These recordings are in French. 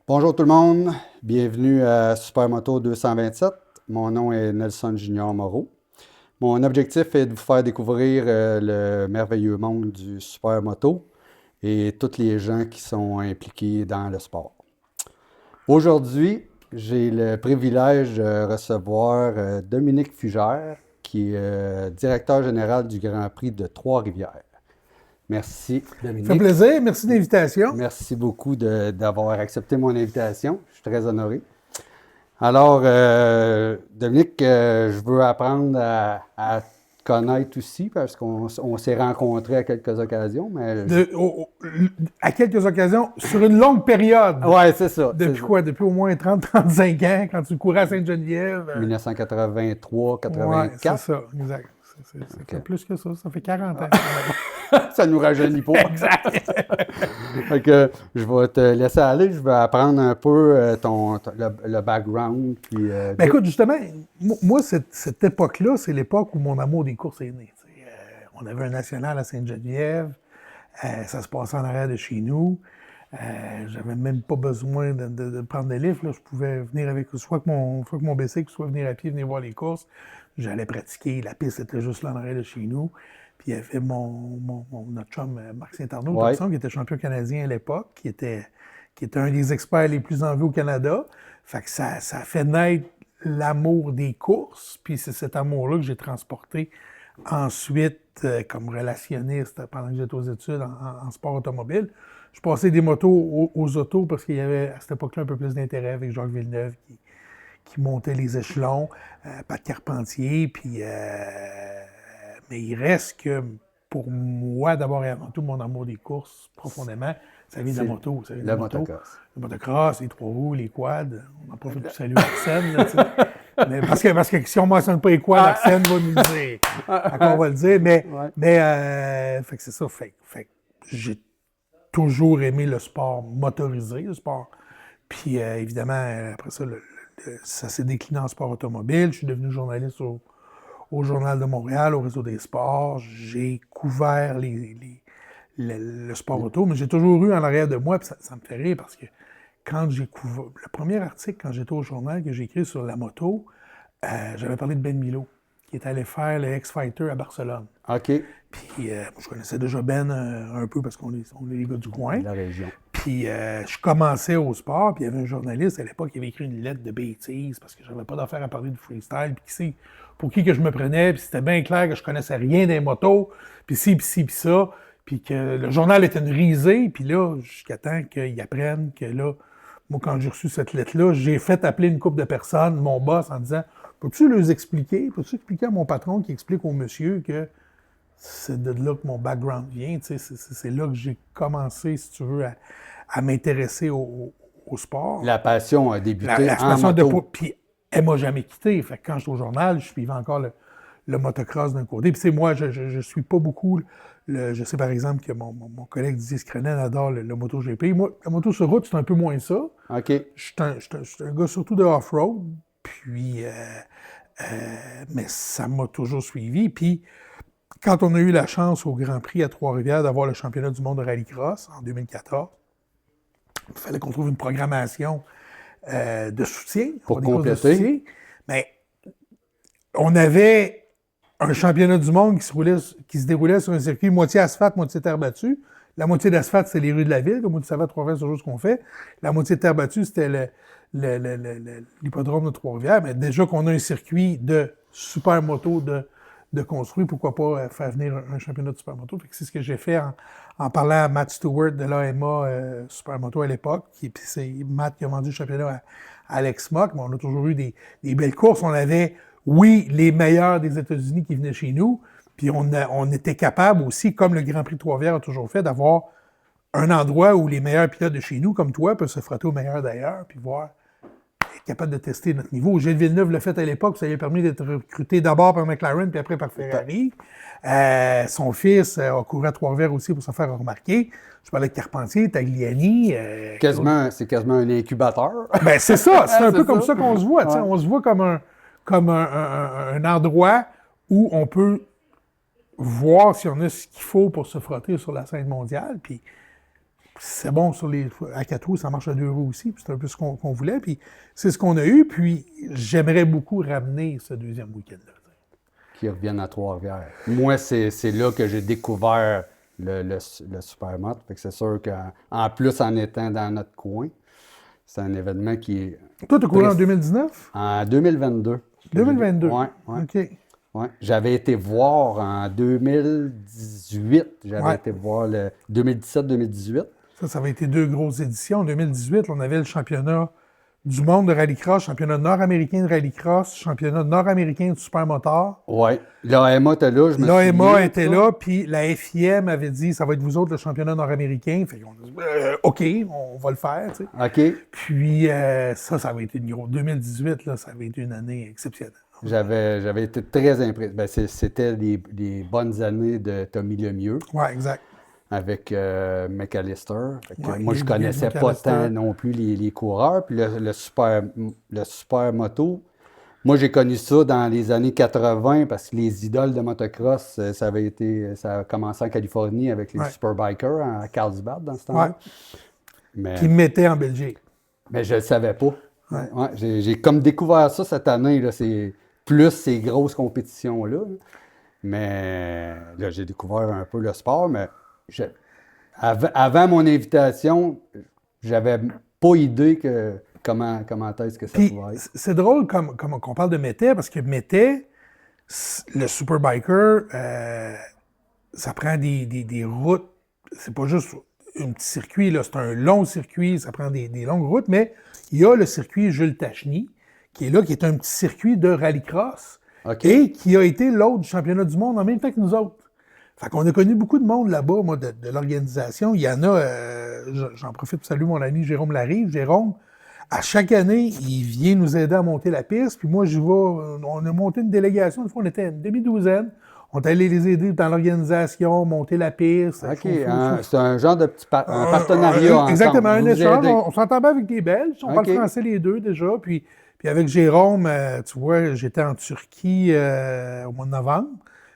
Bonjour tout le monde, bienvenue à Supermoto 227. Mon nom est Nelson Junior Moreau. Mon objectif est de vous faire découvrir le merveilleux monde du supermoto et tous les gens qui sont impliqués dans le sport. Aujourd'hui, j'ai le privilège de recevoir Dominique Fugère, qui est directeur général du Grand Prix de Trois-Rivières. Merci, Dominique. Ça fait plaisir. Merci de l'invitation. Merci beaucoup d'avoir accepté mon invitation. Je suis très honoré. Alors, Dominique, je veux apprendre à te connaître aussi parce qu'on s'est rencontrés à quelques occasions. Mais à quelques occasions, sur une longue période. Oui, c'est ça. Depuis quoi? Depuis au moins 30-35 ans, quand tu courais à Sainte-Geneviève. 1983-84. Oui, c'est ça, exact. Ça fait plus que ça, ça fait 40 ans. Ça nous rajeunit pas. Exact. Fait que je vais te laisser aller, je vais apprendre un peu le background. Puis, Écoute, justement, moi, cette époque-là, c'est l'époque où mon amour des courses est né. On avait un national à Sainte-Geneviève, ça se passait en arrière de chez nous. J'avais même pas besoin de prendre des livres. Là. Je pouvais venir avec soit que mon bicycle, soit venir à pied, venir voir les courses. J'allais pratiquer. La piste était juste là en arrière de chez nous. Puis il y avait notre chum Marc Saint-Arnaud, Ouais. qui était champion canadien à l'époque, qui était un des experts les plus en vue au Canada. Fait que ça a fait naître l'amour des courses. Puis c'est cet amour-là que j'ai transporté ensuite comme relationniste pendant que j'étais aux études en sport automobile. Je passais des motos aux autos parce qu'il y avait à cette époque-là un peu plus d'intérêt avec Jacques Villeneuve qui montait les échelons, Pat Carpentier, puis mais il reste que pour moi, d'abord et avant tout, mon amour des courses, profondément, ça vient de la moto. Ça vient de la moto. Le motocross, les trois roues, les quads. On en profite pour saluer Arsène, là, tu sais. Mais parce que si on ne mentionne pas les quads, Arsène va nous dire. On va le dire. Fait que c'est ça. Fait que j'ai toujours aimé le sport motorisé, le sport. Puis évidemment, après ça, ça s'est décliné en sport automobile. Je suis devenu journaliste au Journal de Montréal, au Réseau des sports. J'ai couvert le sport auto, mais j'ai toujours eu en arrière de moi, puis ça me fait rire parce que quand j'ai couvert... Le premier article, quand j'étais au journal, que j'ai écrit sur la moto, j'avais parlé de Ben Milo, qui est allé faire le X-Fighter à Barcelone. OK. Puis je connaissais déjà Ben un peu parce qu'on est les gars du coin. La région. Puis je commençais au sport, puis il y avait un journaliste à l'époque qui avait écrit une lettre de bêtises parce que j'avais pas d'affaire à parler de freestyle, puis qui sait pour qui que je me prenais, puis c'était bien clair que je connaissais rien des motos, puis ci, puis ça, puis que le journal était une risée, puis là, jusqu'à temps qu'ils apprennent que là, moi, quand j'ai reçu cette lettre-là, j'ai fait appeler une couple de personnes, mon boss, en disant « Peux-tu leur expliquer, peux-tu expliquer à mon patron qui explique au monsieur que c'est de là que mon background vient, tu sais, c'est là que j'ai commencé, si tu veux, à m'intéresser au sport. La passion a débuté La en passion moto. puis elle m'a jamais quitté. Fait que quand j'étais au journal, je suivais encore le motocross d'un côté. Puis moi, je suis pas beaucoup. Je sais par exemple que mon collègue Didier Screnel adore le MotoGP. Moi, la moto sur route, c'est un peu moins ça. OK. Je suis un gars surtout de off-road. Puis, mais ça m'a toujours suivi. Puis, quand on a eu la chance au Grand Prix à Trois-Rivières d'avoir le championnat du monde de rallycross en 2014, il fallait qu'on trouve une programmation de soutien. Pour compléter. Mais on avait un championnat du monde qui se déroulait sur un circuit moitié asphalte, moitié terre battue. La moitié d'asphalte, c'était les rues de la ville. Comme vous le savez, à Trois-Rivières, c'est toujours ce qu'on fait. La moitié de terre battue, c'était l'hippodrome de Trois-Rivières. Mais déjà qu'on a un circuit de super moto de construire, pourquoi pas faire venir un championnat de supermoto. C'est ce que j'ai fait en parlant à Matt Stewart de l'AMA Supermoto à l'époque. Puis c'est Matt qui a vendu le championnat à Alex Mock. Mais on a toujours eu des belles courses. On avait, oui, les meilleurs des États-Unis qui venaient chez nous. Puis on était capable aussi, comme le Grand Prix de Trois-Rivières a toujours fait, d'avoir un endroit où les meilleurs pilotes de chez nous, comme toi, peuvent se frotter aux meilleurs d'ailleurs, puis voir capable de tester notre niveau. Gilles Villeneuve l'a fait à l'époque, ça lui a permis d'être recruté d'abord par McLaren, puis après par Ferrari. Son fils a couru à Trois-Rivières aussi pour se faire remarquer. Je parlais de Carpentier, Tagliani. C'est quasiment un incubateur. Ben c'est ça, c'est un peu comme ça qu'on se voit. Ouais. On se voit comme un endroit où on peut voir si on a ce qu'il faut pour se frotter sur la scène mondiale. Puis c'est bon à 4 roues, ça marche à 2 roues aussi, puis c'est un peu ce qu'on voulait, puis c'est ce qu'on a eu, puis j'aimerais beaucoup ramener ce deuxième week-end-là. Qui reviennent à Trois-Rivières. Moi, c'est là que j'ai découvert le Supermot. Fait que c'est sûr qu'en plus, en étant dans notre coin, c'est un événement qui est... Toi, tu as couru en 2019? En 2022. 2022? Oui. OK. Ouais. J'avais été voir en 2018. J'avais été voir le 2017-2018. Ça avait été 2 grosses éditions. En 2018, on avait le championnat du monde de rallycross, championnat nord-américain de rallycross, championnat nord-américain de supermoteur. Oui. L'AMA était là, je me souviens. L'AMA était là, puis la FIM avait dit, ça va être vous autres le championnat nord-américain. Fait qu'on a dit, OK, on va le faire, tu sais. OK. Puis ça avait été une grosse... 2018, là, ça avait été une année exceptionnelle. J'avais été très impressionné. Ben, c'était les bonnes années de Tommy Lemieux. Oui, exact. Avec McAllister. Moi, je Guy connaissais pas McAllister. tant non plus les coureurs. Puis le super moto, moi, j'ai connu ça dans les années 80 parce que les idoles de motocross, ça a commencé en Californie avec les Superbikers à Carlsbad dans ce temps-là. Mais, Qui mettait en Belgique. Mais je le savais pas. Ouais, j'ai comme découvert ça cette année, là, c'est plus ces grosses compétitions-là. Mais là, j'ai découvert un peu le sport, mais avant mon invitation, j'avais pas idée comment est-ce que ça pouvait être. C'est drôle comme qu'on parle de Mété, parce que Mété, le Superbiker, ça prend des routes. C'est pas juste un petit circuit, là, c'est un long circuit, ça prend des longues routes, mais il y a le circuit Jules Tacheny, qui est là, qui est un petit circuit de rallycross, et qui a été l'autre du championnat du monde en même temps que nous autres. Fait qu'on a connu beaucoup de monde là-bas, moi, de l'organisation. Il y en a, j'en profite pour saluer mon ami Jérôme Larive. Jérôme, à chaque année, il vient nous aider à monter la piste. Puis moi, on a monté une délégation. Une fois, on était une demi-douzaine. On est allé les aider dans l'organisation, monter la piste. OK, c'est un genre de petit partenariat ensemble. Exactement, un échange. On s'entend bien avec des Belges. On parle français les deux déjà. Puis avec Jérôme, tu vois, j'étais en Turquie au mois de novembre.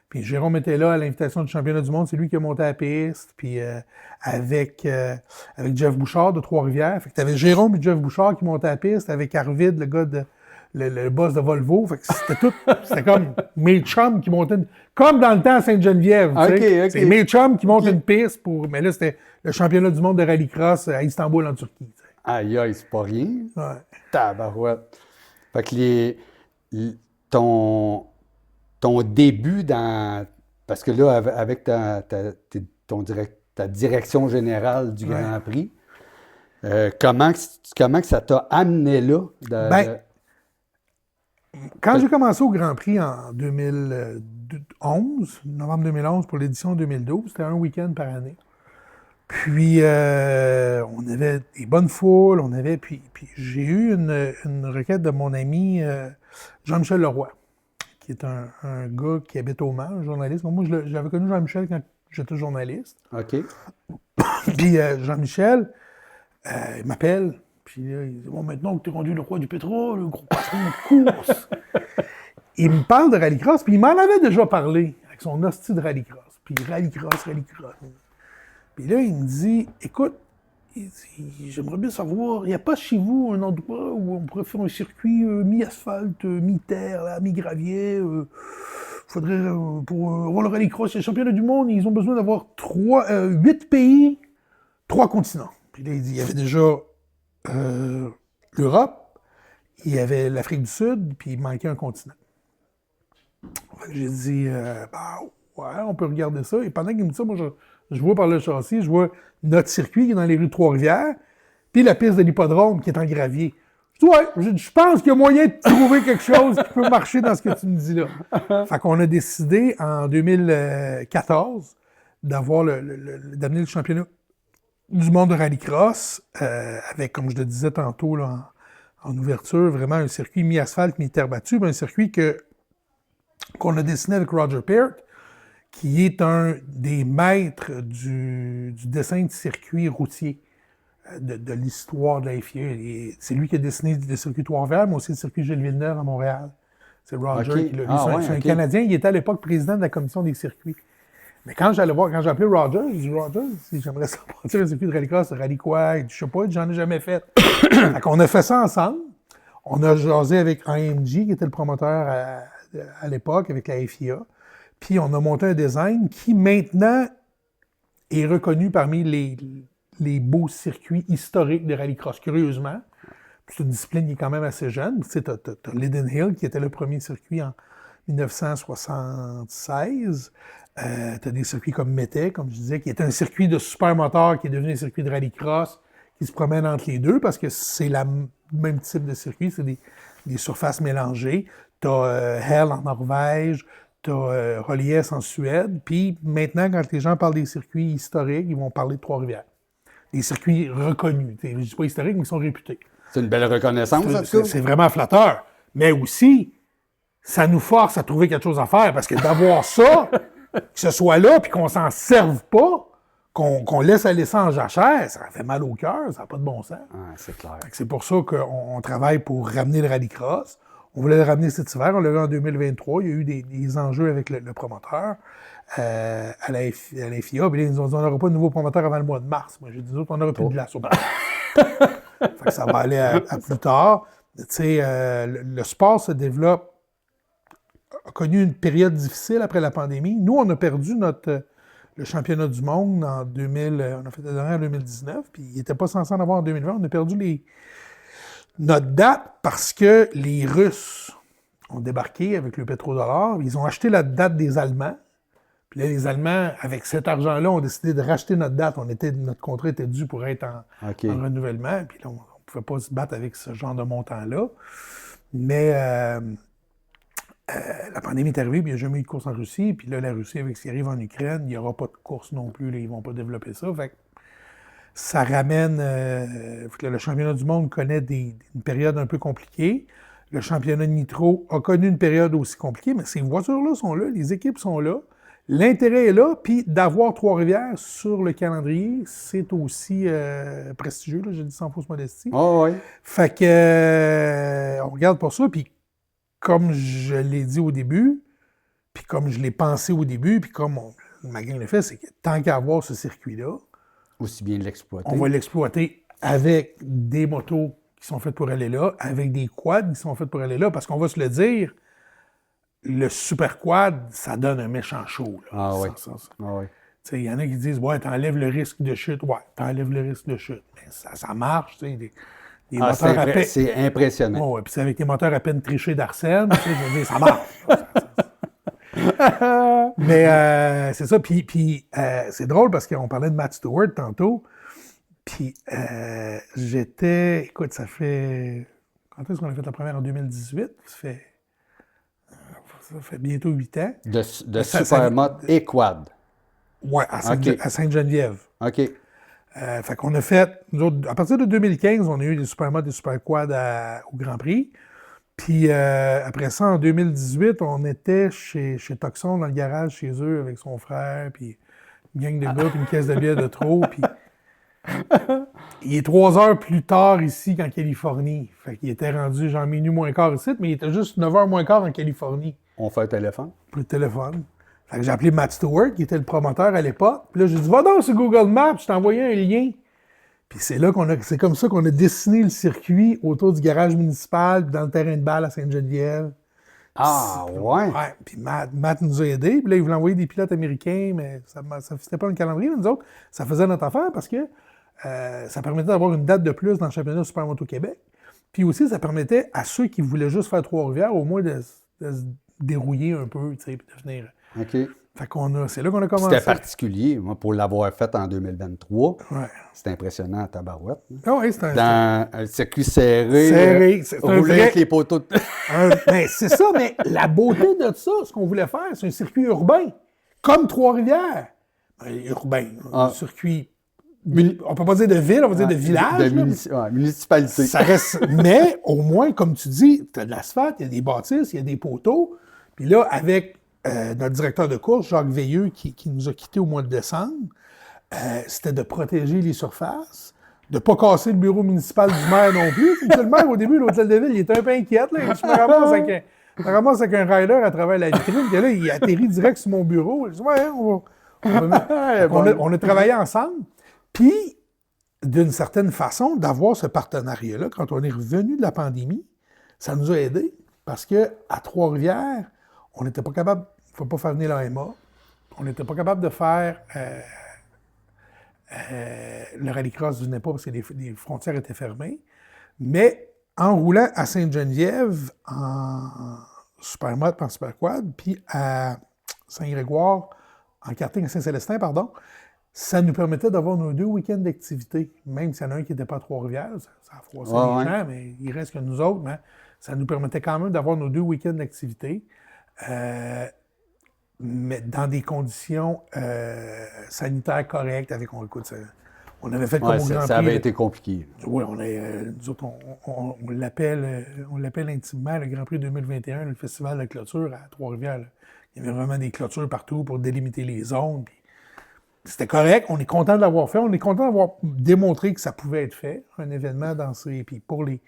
Puis Jérôme était là à l'invitation du championnat du monde. C'est lui qui a monté la piste. Puis avec Jeff Bouchard de Trois-Rivières. Fait que tu avais Jérôme et Jeff Bouchard qui montaient la piste avec Arvid, le gars le boss de Volvo. Fait que c'était comme mes chums qui montaient comme dans le temps à Sainte-Geneviève. Okay. C'est mes chums qui montent une piste pour... Mais là, c'était le championnat du monde de rallycross à Istanbul, en Turquie. T'sais. Aïe, c'est pas rien. Ouais. Tabarouette. Fait que ton début dans... Parce que là, avec ta direction générale du Grand Prix, comment que ça t'a amené là? Quand j'ai commencé au Grand Prix en 2011, novembre 2011, pour l'édition 2012, c'était un week-end par année. Puis, on avait des bonnes foules, puis j'ai eu une requête de mon ami Jean-Michel Leroy, qui est un gars qui habite au Mans, un journaliste. Moi, j'avais connu Jean-Michel quand j'étais journaliste. OK. Puis Jean-Michel, il m'appelle, puis il dit « Bon, maintenant que tu es rendu le roi du pétrole, le gros patron de course. » Il me parle de rallycross, puis il m'en avait déjà parlé avec son hostie de rallycross. Puis rallycross. Puis là, il me dit « Écoute, j'aimerais bien savoir, il n'y a pas chez vous un endroit où on pourrait faire un circuit mi-asphalte, mi-terre, mi-gravier faudrait, pour avoir le rallycross, les championnats du monde, ils ont besoin d'avoir 8 pays, 3 continents. » Puis là, il dit, il y avait déjà l'Europe, il y avait l'Afrique du Sud, puis il manquait un continent. J'ai dit, ouais, on peut regarder ça. Et pendant qu'il me dit ça, moi, je vois par le châssis, je vois notre circuit qui est dans les rues de Trois-Rivières, puis la piste de l'hippodrome qui est en gravier. Je dis, ouais, je pense qu'il y a moyen de trouver quelque chose qui peut marcher dans ce que tu me dis là. Fait qu'on a décidé en 2014 d'amener le championnat du monde de rallycross avec, comme je le disais tantôt là, en ouverture, vraiment un circuit mi-asphalte, mi-terre battue, un circuit qu'on a dessiné avec Roger Peart, qui est un des maîtres du dessin de circuit routier de l'histoire de la FIA. C'est lui qui a dessiné le circuit Trois-Rivières, mais aussi le circuit Gilles Villeneuve à Montréal. C'est Roger qui l'a vu. C'est un Canadien. Il était à l'époque président de la commission des circuits Mais quand j'ai appelé Roger, j'ai dit, Roger, si j'aimerais ça partir un circuit de rallycross, rallye quoi? Je sais pas, j'en ai jamais fait. Fait qu'on a fait ça ensemble. On a jasé avec AMG, qui était le promoteur à l'époque, avec la FIA. Puis on a monté un design qui, maintenant, est reconnu parmi les beaux circuits historiques de rallycross, curieusement. C'est une discipline qui est quand même assez jeune. Tu sais, t'as Lydden Hill, qui était le premier circuit en 1976. T'as des circuits comme Métais, comme je disais, qui était un circuit de supermoteur qui est devenu un circuit de rallycross, qui se promène entre les deux, parce que c'est le même type de circuit, c'est des surfaces mélangées. T'as Hell en Norvège, t'as Rolies en Suède, puis maintenant, quand les gens parlent des circuits historiques, ils vont parler de Trois-Rivières. Des circuits reconnus. Je ne dis pas historiques, mais ils sont réputés. C'est une belle reconnaissance, c'est vraiment flatteur. Mais aussi, ça nous force à trouver quelque chose à faire, parce que d'avoir ça, que ce soit là, puis qu'on s'en serve pas, qu'on laisse aller ça en jachère, ça fait mal au cœur, ça n'a pas de bon sens. Ah, c'est clair. C'est pour ça qu'on travaille pour ramener le rallycross. On voulait le ramener cet hiver, on l'a eu en 2023. Il y a eu des enjeux avec le promoteur à la FIA. Puis là, ils nous ont dit on n'aura pas de nouveau promoteur avant le mois de mars. Moi, j'ai dit on n'aura plus de glace au bas. Fait que ça va aller à plus tard. Tu sais, le sport se développe, a connu une période difficile après la pandémie. Nous, on a perdu le championnat du monde en 2000. On a fait le dernier en 2019, puis il n'était pas censé en avoir en 2020. On a perdu notre date parce que les Russes ont débarqué avec le pétrodollar. Ils ont acheté la date des Allemands. Puis là, les Allemands, avec cet argent-là, ont décidé de racheter notre date. Notre contrat était dû pour être en renouvellement. Puis là, on ne pouvait pas se battre avec ce genre de montant-là. Mais la pandémie est arrivée, puis il n'y a jamais eu de course en Russie. Puis là, la Russie, avec ce qui arrive en Ukraine, il n'y aura pas de course non plus. Là, ils ne vont pas développer ça. Fait que ça ramène... le championnat du monde connaît une période un peu compliquée. Le championnat de Nitro a connu une période aussi compliquée, mais ces voitures-là sont là, les équipes sont là. L'intérêt est là, puis d'avoir Trois-Rivières sur le calendrier, c'est aussi prestigieux, là, je dis sans fausse modestie. Oh, oui. Fait que on regarde pour ça, puis comme je l'ai dit au début, puis comme je l'ai pensé au début, puis comme ma gang le fait, c'est que tant qu'à avoir ce circuit-là, aussi bien l'exploiter. On va l'exploiter avec des motos qui sont faites pour aller là, avec des quads qui sont faites pour aller là, parce qu'on va se le dire, le super quad, ça donne un méchant show. Là, ah oui. Il y en a qui disent, ouais, t'enlèves le risque de chute. Ouais, t'enlèves le risque de chute. Mais ça marche, tu sais. Des moteurs à peine. C'est impressionnant. Ouais, puis c'est avec des moteurs à peine trichés d'Arsène, je veux dire, ça marche. Mais c'est ça. Puis c'est drôle parce qu'on parlait de Matt Stewart tantôt. Puis écoute, ça fait... Quand est-ce qu'on a fait la première? En 2018? Ça fait bientôt 8 ans. De Supermoto et quad. Oui, à Sainte-Geneviève. OK. Fait qu'on a fait... Nous autres, à partir de 2015, on a eu des Supermotos et des Superquads au Grand Prix. Puis après ça, en 2018, on était chez Tucson, dans le garage chez eux, avec son frère, puis une gang de gars, puis une caisse de bière de trop. Puis il est 3 heures plus tard ici qu'en Californie. Fait qu'il était rendu genre minuit moins quart ici, mais il était juste 9 heures moins quart en Californie. On fait un téléphone? Pour le téléphone. Fait que j'ai appelé Matt Stewart, qui était le promoteur à l'époque. Puis là, j'ai dit, va donc sur Google Maps, je t'ai envoyé un lien. Puis c'est comme ça qu'on a dessiné le circuit autour du garage municipal, dans le terrain de balle à Sainte-Geneviève. Ah, ouais? Ouais. Puis Matt nous a aidés. Puis là, il voulait envoyer des pilotes américains, mais ça ne fitait pas dans le calendrier. Mais nous autres, ça faisait notre affaire parce que ça permettait d'avoir une date de plus dans le championnat de Supermoto Québec. Puis aussi, ça permettait à ceux qui voulaient juste faire Trois-Rivières, au moins de se dérouiller un peu, tu sais, puis de venir. OK. Fait c'est là qu'on a commencé. C'était particulier, moi, pour l'avoir fait en 2023. Ouais. C'était impressionnant à tabarouette. Ah oui, c'était dans un circuit serré. Serré. C'est un vrai... avec les poteaux de... Ben, c'est ça, mais la beauté de ça, ce qu'on voulait faire, c'est un circuit urbain, comme Trois-Rivières. Urbain, un circuit... On peut pas dire de ville, on va dire de village. Municipalité. Ça reste... Mais au moins, comme tu dis, tu as de l'asphalte, il y a des bâtisses, il y a des poteaux. Puis là, avec notre directeur de course, Jacques Veilleux, qui nous a quittés au mois de décembre, c'était de protéger les surfaces, de ne pas casser le bureau municipal du maire non plus. Le maire, au début, l'hôtel de ville, il était un peu inquiète. Là. Je me ramasse avec un rider à travers la vitrine. Et là, il atterrit direct sur mon bureau. Je dis, ouais, on On a travaillé ensemble. Puis, d'une certaine façon, d'avoir ce partenariat-là, quand on est revenu de la pandémie, ça nous a aidés. Parce qu'à Trois-Rivières, on n'était pas capable, il ne faut pas faire venir l'AMA, on n'était pas capable de faire... le rallycross ne venait pas parce que les frontières étaient fermées. Mais en roulant à Sainte-Geneviève, en supermoto, en superquad, puis à Saint-Grégoire, en karting à Saint-Célestin, pardon, ça nous permettait d'avoir nos 2 week-ends d'activité. Même s'il y en a un qui n'était pas à Trois-Rivières, ça a froissé les gens, mais il reste que nous autres. Mais ça nous permettait quand même d'avoir nos 2 week-ends d'activité. Mais dans des conditions sanitaires correctes, on avait fait comme au Grand Prix. Ça avait été compliqué. Oui, nous autres, on l'appelle intimement le Grand Prix 2021, le festival de clôture à Trois-Rivières. Là. Il y avait vraiment des clôtures partout pour délimiter les zones. Puis c'était correct, on est content de l'avoir fait, on est content d'avoir démontré que ça pouvait être fait, un événement dans ces... Puis pour les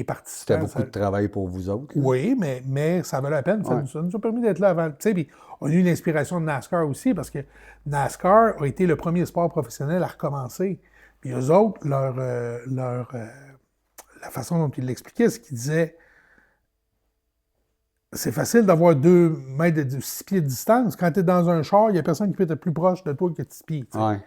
participants... C'était beaucoup de travail pour vous autres. Là. Oui, mais ça valait la peine. Ça nous a permis d'être là avant. Tu sais, puis on a eu l'inspiration de NASCAR aussi, parce que NASCAR a été le premier sport professionnel à recommencer. Puis eux autres, la façon dont ils l'expliquaient, c'est qu'ils disaient c'est facile d'avoir 2 mètres de 6 pieds de distance. Quand tu es dans un char, il n'y a personne qui peut être plus proche de toi que 6 pieds. Ouais.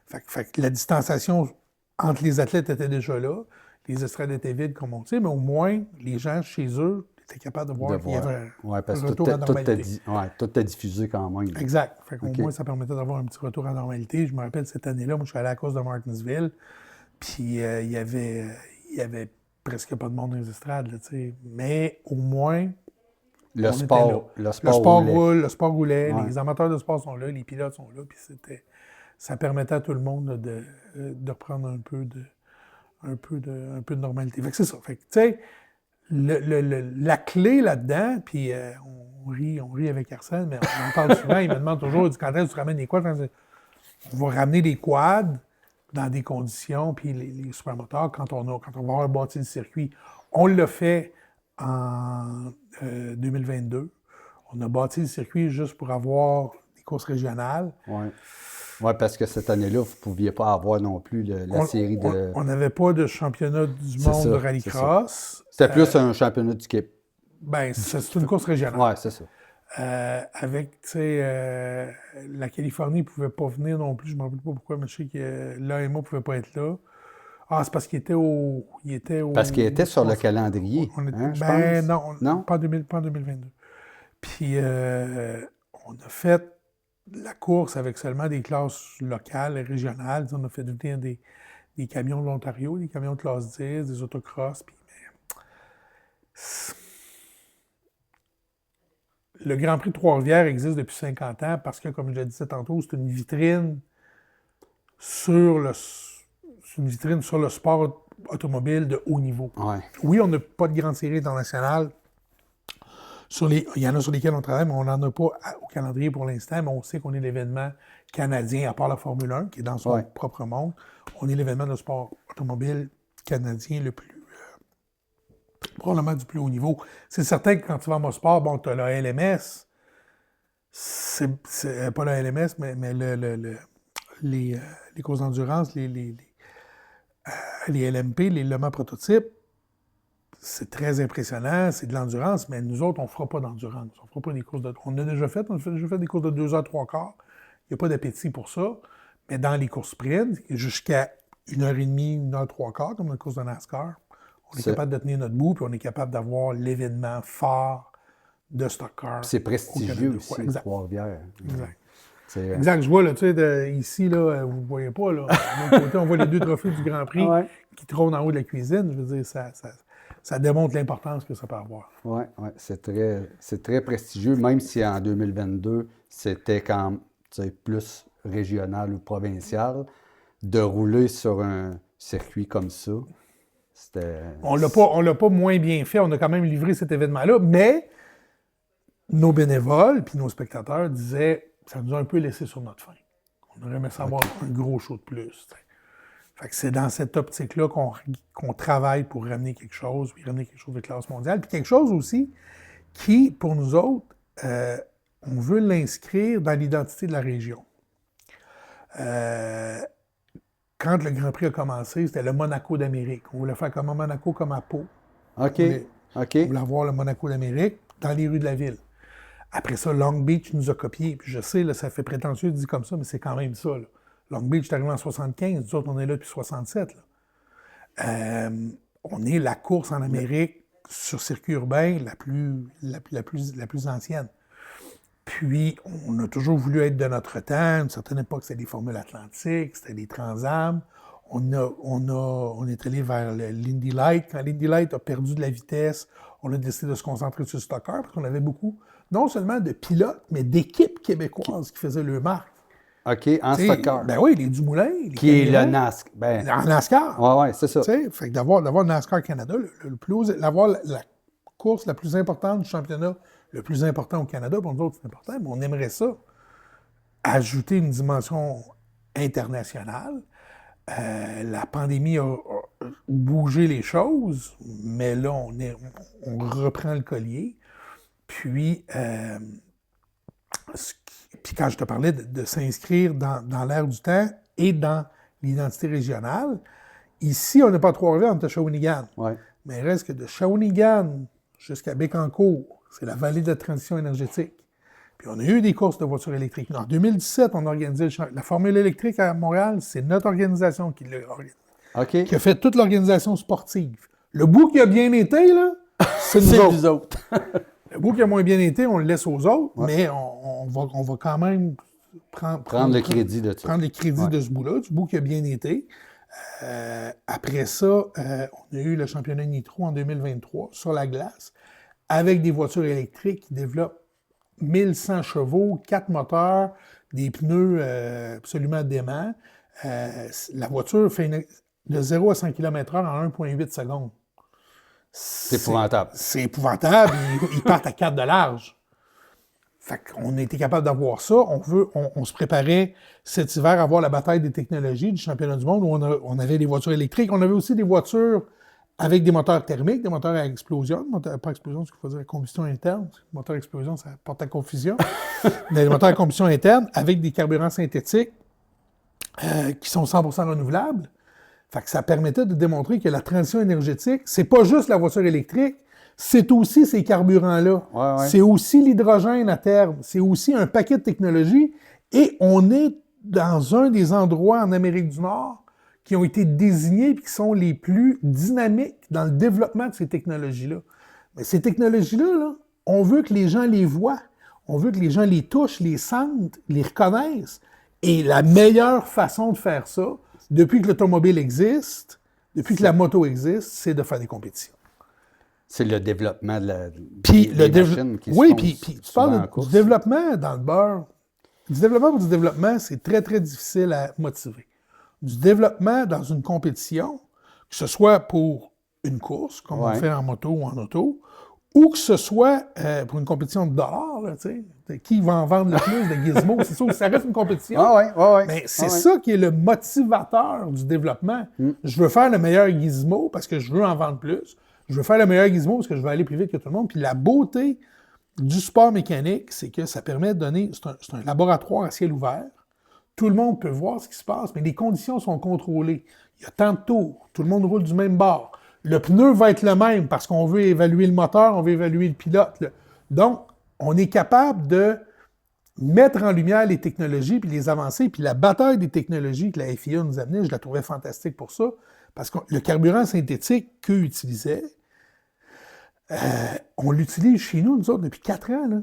Fait que la distanciation entre les athlètes était déjà là. Les estrades étaient vides, comme on dit, mais au moins, les gens chez eux étaient capables de voir qu'il y avait parce un retour à normalité. Tout est diffusé quand même. Exact. Fait qu'au moins, ça permettait d'avoir un petit retour à normalité. Je me rappelle cette année-là, moi, je suis allé à la course de Martinsville, puis il y avait presque pas de monde dans les estrades, là, mais au moins... Le sport roulait, les amateurs de sport sont là, les pilotes sont là, puis ça permettait à tout le monde de reprendre un peu de normalité. Fait que c'est ça. Fait que, tu sais, la clé là-dedans, puis on rit avec Arsène, mais on en parle souvent, il me demande toujours, il dit, quand est-ce que tu ramènes des quads? On va ramener des quads dans des conditions, puis les supermoteurs, quand on va avoir bâti le circuit, on l'a fait en 2022. On a bâti le circuit juste pour avoir des courses régionales. Oui, parce que cette année-là, vous ne pouviez pas avoir non plus la série de... On n'avait pas de championnat du monde de rallycross. C'était plus un championnat du Québec. Ben, c'est une course régionale. Oui, c'est ça. Avec, tu sais, la Californie ne pouvait pas venir non plus. Je ne me rappelle pas pourquoi, mais je sais que l'AMA ne pouvait pas être là. Ah, c'est parce qu'il était au... Parce qu'il était sur le calendrier, je pense. Non, pas en 2022. Puis, on a fait la course avec seulement des classes locales et régionales. On a fait venir des camions de l'Ontario, des camions de classe 10, des autocross. Puis, le Grand Prix de Trois-Rivières existe depuis 50 ans parce que, comme je le disais tantôt, c'est une vitrine sur le sport automobile de haut niveau. Ouais. Oui, on n'a pas de grande série internationale. Il y en a sur lesquels on travaille, mais on n'en a pas au calendrier pour l'instant, mais on sait qu'on est l'événement canadien, à part la Formule 1, qui est dans son propre monde. On est l'événement de sport automobile canadien le plus... probablement du plus haut niveau. C'est certain que quand tu vas à Mosport, bon, tu as la LMS. C'est pas la LMS, mais les courses d'endurance, les LMP, les Le Mans prototypes, c'est très impressionnant, c'est de l'endurance, mais nous autres, on ne fera pas d'endurance. On ne fera pas des courses on a déjà fait des courses de 2 heures, 3 quarts. Il n'y a pas d'appétit pour ça. Mais dans les courses sprint, jusqu'à 1h30, 1h, 3 quarts, comme la course de NASCAR, on est capable de tenir notre bout, puis on est capable d'avoir l'événement phare de stock car. C'est prestigieux aussi, Trois-Rivières. Exact. Exact. Je vois, là, tu sais, ici, là, vous ne voyez pas, là. De l'autre côté, on voit les 2 trophées du Grand Prix qui trônent en haut de la cuisine. Je veux dire, ça démontre l'importance que ça peut avoir. Oui, c'est très prestigieux, même si en 2022, c'était quand plus régional ou provincial, de rouler sur un circuit comme ça, c'était... On l'a pas moins bien fait, on a quand même livré cet événement-là, mais nos bénévoles puis nos spectateurs disaient, ça nous a un peu laissé sur notre faim. On aurait aimé savoir un gros show de plus. Fait que c'est dans cette optique-là qu'on travaille pour ramener quelque chose, puis ramener quelque chose de classe mondiale. Puis quelque chose aussi qui, pour nous autres, on veut l'inscrire dans l'identité de la région. Quand le Grand Prix a commencé, c'était le Monaco d'Amérique. On voulait faire comme à Monaco, comme à Pau. OK. On voulait avoir le Monaco d'Amérique dans les rues de la ville. Après ça, Long Beach nous a copié. Puis je sais, là, ça fait prétentieux de dire comme ça, mais c'est quand même ça. Là. Long Beach est arrivé en 75. Nous autres, on est là depuis 67. Là. On est la course en Amérique sur circuit urbain la plus ancienne. Puis, on a toujours voulu être de notre temps. À une certaine époque, c'était des formules atlantiques, c'était des Trans-Am. On est allé vers l'Indy Light. Quand l'Indy Light a perdu de la vitesse, on a décidé de se concentrer sur le stocker parce qu'on avait beaucoup, non seulement de pilotes, mais d'équipes québécoises qui faisaient leur marque. OK, en stocker. Ben oui, les Dumoulin. Qui est le NASCAR. En NASCAR. Oui, c'est ça. Fait que d'avoir NASCAR Canada, d'avoir la course la plus importante du championnat, le plus important au Canada, pour nous autres, c'est important, mais on aimerait ça. Ajouter une dimension internationale. La pandémie a bougé les choses, mais là, on reprend le collier. Puis quand je te parlais de s'inscrire dans l'ère du temps et dans l'identité régionale, ici, on n'est pas à Trois-Rivières, on est à Shawinigan. Ouais. Mais il reste que de Shawinigan jusqu'à Bécancour, c'est la vallée de la transition énergétique. Puis on a eu des courses de voitures électriques. En 2017, on a organisé la Formule électrique à Montréal, c'est notre organisation qui l'a organisée. OK. Qui a fait toute l'organisation sportive. Le bout qui a bien été, là, c'est nous autres. Le bout qui a moins bien été, on le laisse aux autres, mais on va quand même prendre le crédit de ça. Prendre le crédit de ce bout-là, du bout qui a bien été. Après ça, on a eu le championnat Nitro en 2023 sur la glace, avec des voitures électriques qui développent 1100 chevaux, 4 moteurs, des pneus absolument déments. La voiture fait de 0 à 100 km/h en 1,8 secondes. C'est épouvantable. C'est épouvantable. Ils partent à 4 de large. Fait qu'on a été capable d'avoir ça. On se préparait cet hiver à voir la bataille des technologies du championnat du monde où on avait des voitures électriques. On avait aussi des voitures avec des moteurs thermiques, des moteurs à explosion. Pas explosion, c'est ce qu'il faut dire, combustion interne. Moteur à explosion, ça porte à confusion. Des moteurs à combustion interne avec des carburants synthétiques qui sont 100% renouvelables. Fait que ça permettait de démontrer que la transition énergétique, c'est pas juste la voiture électrique, c'est aussi ces carburants-là. Ouais. C'est aussi l'hydrogène à terme. C'est aussi un paquet de technologies. Et on est dans un des endroits en Amérique du Nord qui ont été désignés et qui sont les plus dynamiques dans le développement de ces technologies-là. Mais ces technologies-là, là, on veut que les gens les voient. On veut que les gens les touchent, les sentent, les reconnaissent. Et la meilleure façon de faire ça, depuis que l'automobile existe, depuis que la moto existe, c'est de faire des compétitions. C'est le développement de des machines qui oui, se puis tu parles du développement dans le beurre. Du développement pour du développement, c'est très, très difficile à motiver. Du développement dans une compétition, que ce soit pour une course, comme on fait en moto ou en auto, ou que ce soit pour une compétition de dollars, là, tu sais, qui va en vendre le plus de gizmos, c'est sûr que ça reste une compétition. Mais c'est ça qui est le motivateur du développement. Je veux faire le meilleur gizmo parce que je veux en vendre plus. Je veux faire le meilleur gizmo parce que je veux aller plus vite que tout le monde. Puis la beauté du sport mécanique, c'est que ça permet de donner... C'est un laboratoire à ciel ouvert. Tout le monde peut voir ce qui se passe, mais les conditions sont contrôlées. Il y a tant de tours. Tout le monde roule du même bord. Le pneu va être le même parce qu'on veut évaluer le moteur, on veut évaluer le pilote. Donc, on est capable de mettre en lumière les technologies puis les avancées. Puis la bataille des technologies que la FIA nous amenait, je la trouvais fantastique pour ça. Parce que le carburant synthétique qu'eux utilisaient, on l'utilise chez nous, nous autres, depuis 4 ans, là,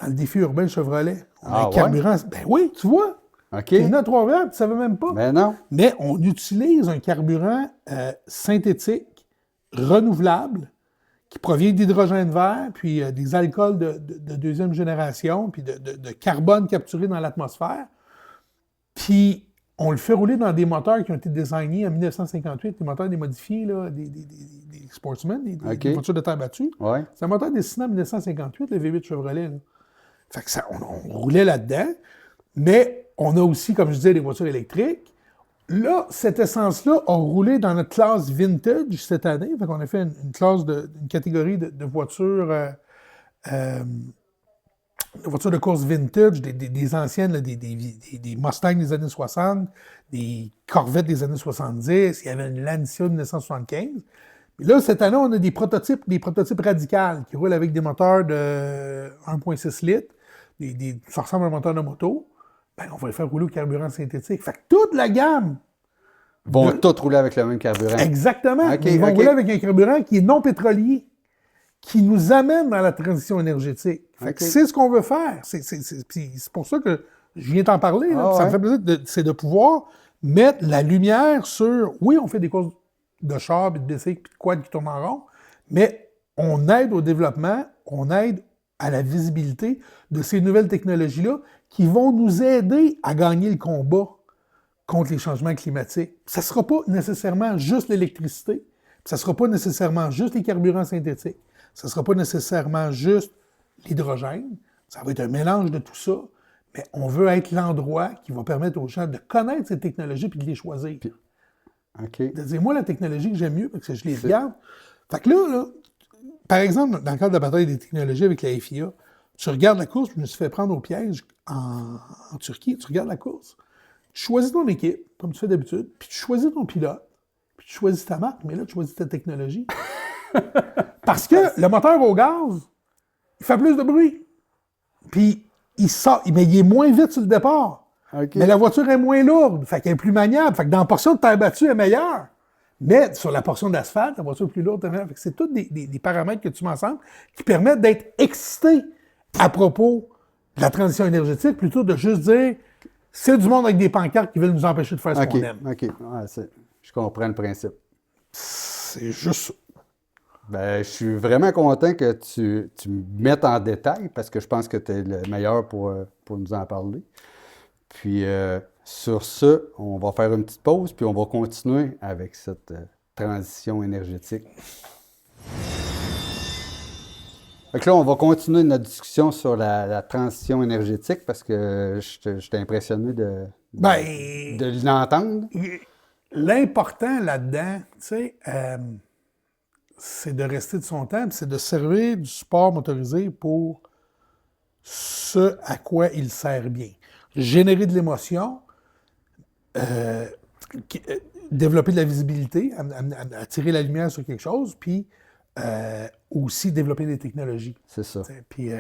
dans le défi urbain Chevrolet. On a un carburant... Ben oui, tu vois. OK. Tu venais à Trois-Rivières, tu ne savais même pas. Ben non. Mais on utilise un carburant synthétique, renouvelable, qui provient d'hydrogène vert, puis des alcools de deuxième génération, puis de carbone capturé dans l'atmosphère. Puis on le fait rouler dans des moteurs qui ont été designés en 1958, des moteurs démodifiés, là, des Sportsman, des voitures de terre battue. Ouais. C'est un moteur destiné en 1958, le V8 Chevrolet. Là. Fait que ça, on roulait là-dedans, mais on a aussi, comme je disais, des voitures électriques. Là, cette essence-là a roulé dans notre classe vintage cette année. Fait qu'on a fait une catégorie de voitures des voitures de course vintage, des anciennes, là, des Mustangs des années 60, des Corvettes des années 70, il y avait une Lancia de 1975. Mais là, cette année, on a des prototypes radicaux qui roulent avec des moteurs de 1,6 litres, ça ressemble à un moteur de moto. Ben, on va les faire rouler au carburant synthétique. Fait que toute la gamme Vont tous rouler avec le même carburant. Exactement. Okay, ils vont rouler avec un carburant qui est non pétrolier, qui nous amène dans la transition énergétique. Fait que c'est ce qu'on veut faire. C'est pour ça que je viens t'en parler. Là. Ça me fait plaisir, c'est de pouvoir mettre la lumière sur, oui, on fait des courses de char, puis de bicycle, puis de quad qui tournent en rond, mais on aide au développement, on aide à la visibilité de ces nouvelles technologies-là qui vont nous aider à gagner le combat contre les changements climatiques. Ça ne sera pas nécessairement juste l'électricité, ça ne sera pas nécessairement juste les carburants synthétiques, ça ne sera pas nécessairement juste l'hydrogène, ça va être un mélange de tout ça, mais on veut être l'endroit qui va permettre aux gens de connaître ces technologies et de les choisir. De dire, moi, la technologie que j'aime mieux, parce que je les regarde. Fait que là, par exemple, dans le cadre de la bataille des technologies avec la FIA, tu regardes la course, je me suis fait prendre au piège en Turquie, tu regardes la course, tu choisis ton équipe, comme tu fais d'habitude, puis tu choisis ton pilote, puis tu choisis ta marque, mais là, tu choisis ta technologie. Parce que le moteur au gaz, il fait plus de bruit. Puis, il sort, mais il est moins vite sur le départ. Mais la voiture est moins lourde, fait qu'elle est plus maniable. Fait que dans la portion de terre battue, elle est meilleure. Mais sur la portion d'asphalte, la voiture est plus lourde, est meilleure. Fait que c'est tous des paramètres que tu mets ensemble qui permettent d'être excité à propos de la transition énergétique, plutôt de juste dire c'est du monde avec des pancartes qui veulent nous empêcher de faire ce qu'on aime. Je comprends le principe. C'est juste ça. Ben, je suis vraiment content que tu me mettes en détail parce que je pense que tu es le meilleur pour nous en parler. Puis sur ce, on va faire une petite pause puis on va continuer avec cette transition énergétique. Donc là, on va continuer notre discussion sur la transition énergétique parce que j'étais impressionné de l'entendre. L'important là-dedans, tu sais, c'est de rester de son temps, c'est de servir du sport motorisé pour ce à quoi il sert bien. Générer de l'émotion, développer de la visibilité, attirer la lumière sur quelque chose, puis aussi développer des technologies. C'est ça. Puis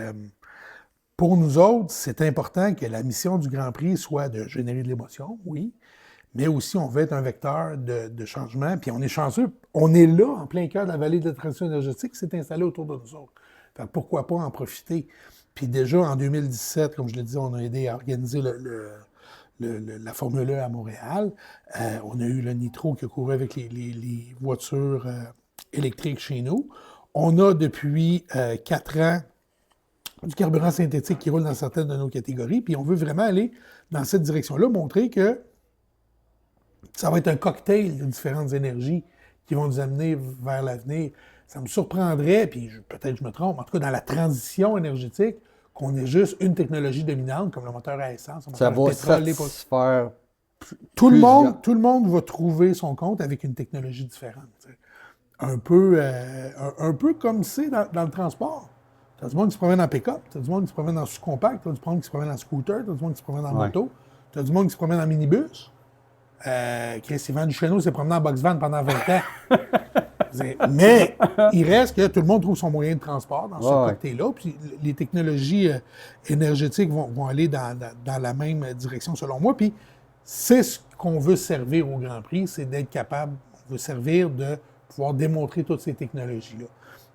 pour nous autres, c'est important que la mission du Grand Prix soit de générer de l'émotion, oui, mais aussi on veut être un vecteur de changement. Puis on est chanceux, on est là, en plein cœur de la vallée de la transition énergétique, c'est installé autour de nous autres. Fait, pourquoi pas en profiter? Puis déjà, en 2017, comme je le disais, on a aidé à organiser la Formule 1 à Montréal. On a eu le Nitro qui a couru avec les voitures électriques chez nous. On a depuis 4 ans du carburant synthétique qui roule dans certaines de nos catégories. Puis on veut vraiment aller dans cette direction-là, montrer que ça va être un cocktail de différentes énergies qui vont nous amener vers l'avenir. Ça me surprendrait, puis peut-être je me trompe, en tout cas dans la transition énergétique, qu'on ait juste une technologie dominante, comme le moteur à essence, le moteur à pétrole. Ça va satisfaire tout le monde va trouver son compte avec une technologie différente. Un peu comme c'est dans le transport. Tu as du monde qui se promène en pick-up, tu as du monde qui se promène en sous-compact, tu as du monde qui se promène en scooter, tu as du monde qui se promène en moto, tu as du monde qui se promène en minibus. Christian Duchesneau s'est promené en box-van pendant 20 ans. Mais il reste que tout le monde trouve son moyen de transport dans ce cocktail-là. Puis les technologies énergétiques vont aller dans la même direction, selon moi. Puis c'est ce qu'on veut servir au Grand Prix, c'est d'être capable, on veut servir de pouvoir démontrer toutes ces technologies-là.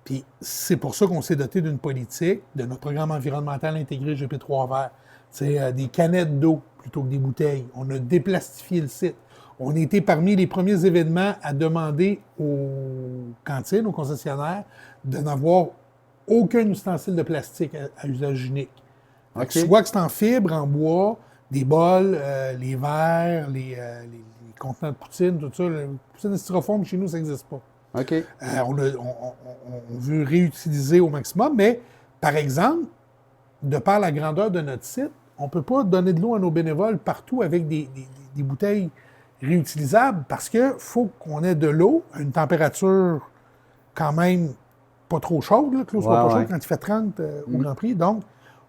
Puis c'est pour ça qu'on s'est doté d'une politique, de notre programme environnemental intégré GP3 Vert. C'est des canettes d'eau plutôt que des bouteilles. On a déplastifié le site. On a été parmi les premiers événements à demander aux cantines, aux concessionnaires, de n'avoir aucun ustensile de plastique à usage unique. Soit que c'est en fibre, en bois, des bols, les verres, les contenants de poutine, tout ça. La poutine de styrofoam, chez nous, ça n'existe pas. On veut réutiliser au maximum, mais par exemple, de par la grandeur de notre site, on ne peut pas donner de l'eau à nos bénévoles partout avec des bouteilles réutilisables parce qu'il faut qu'on ait de l'eau à une température quand même pas trop chaude, là, que l'eau soit pas chaude quand il fait 30 au Grand Prix. Donc,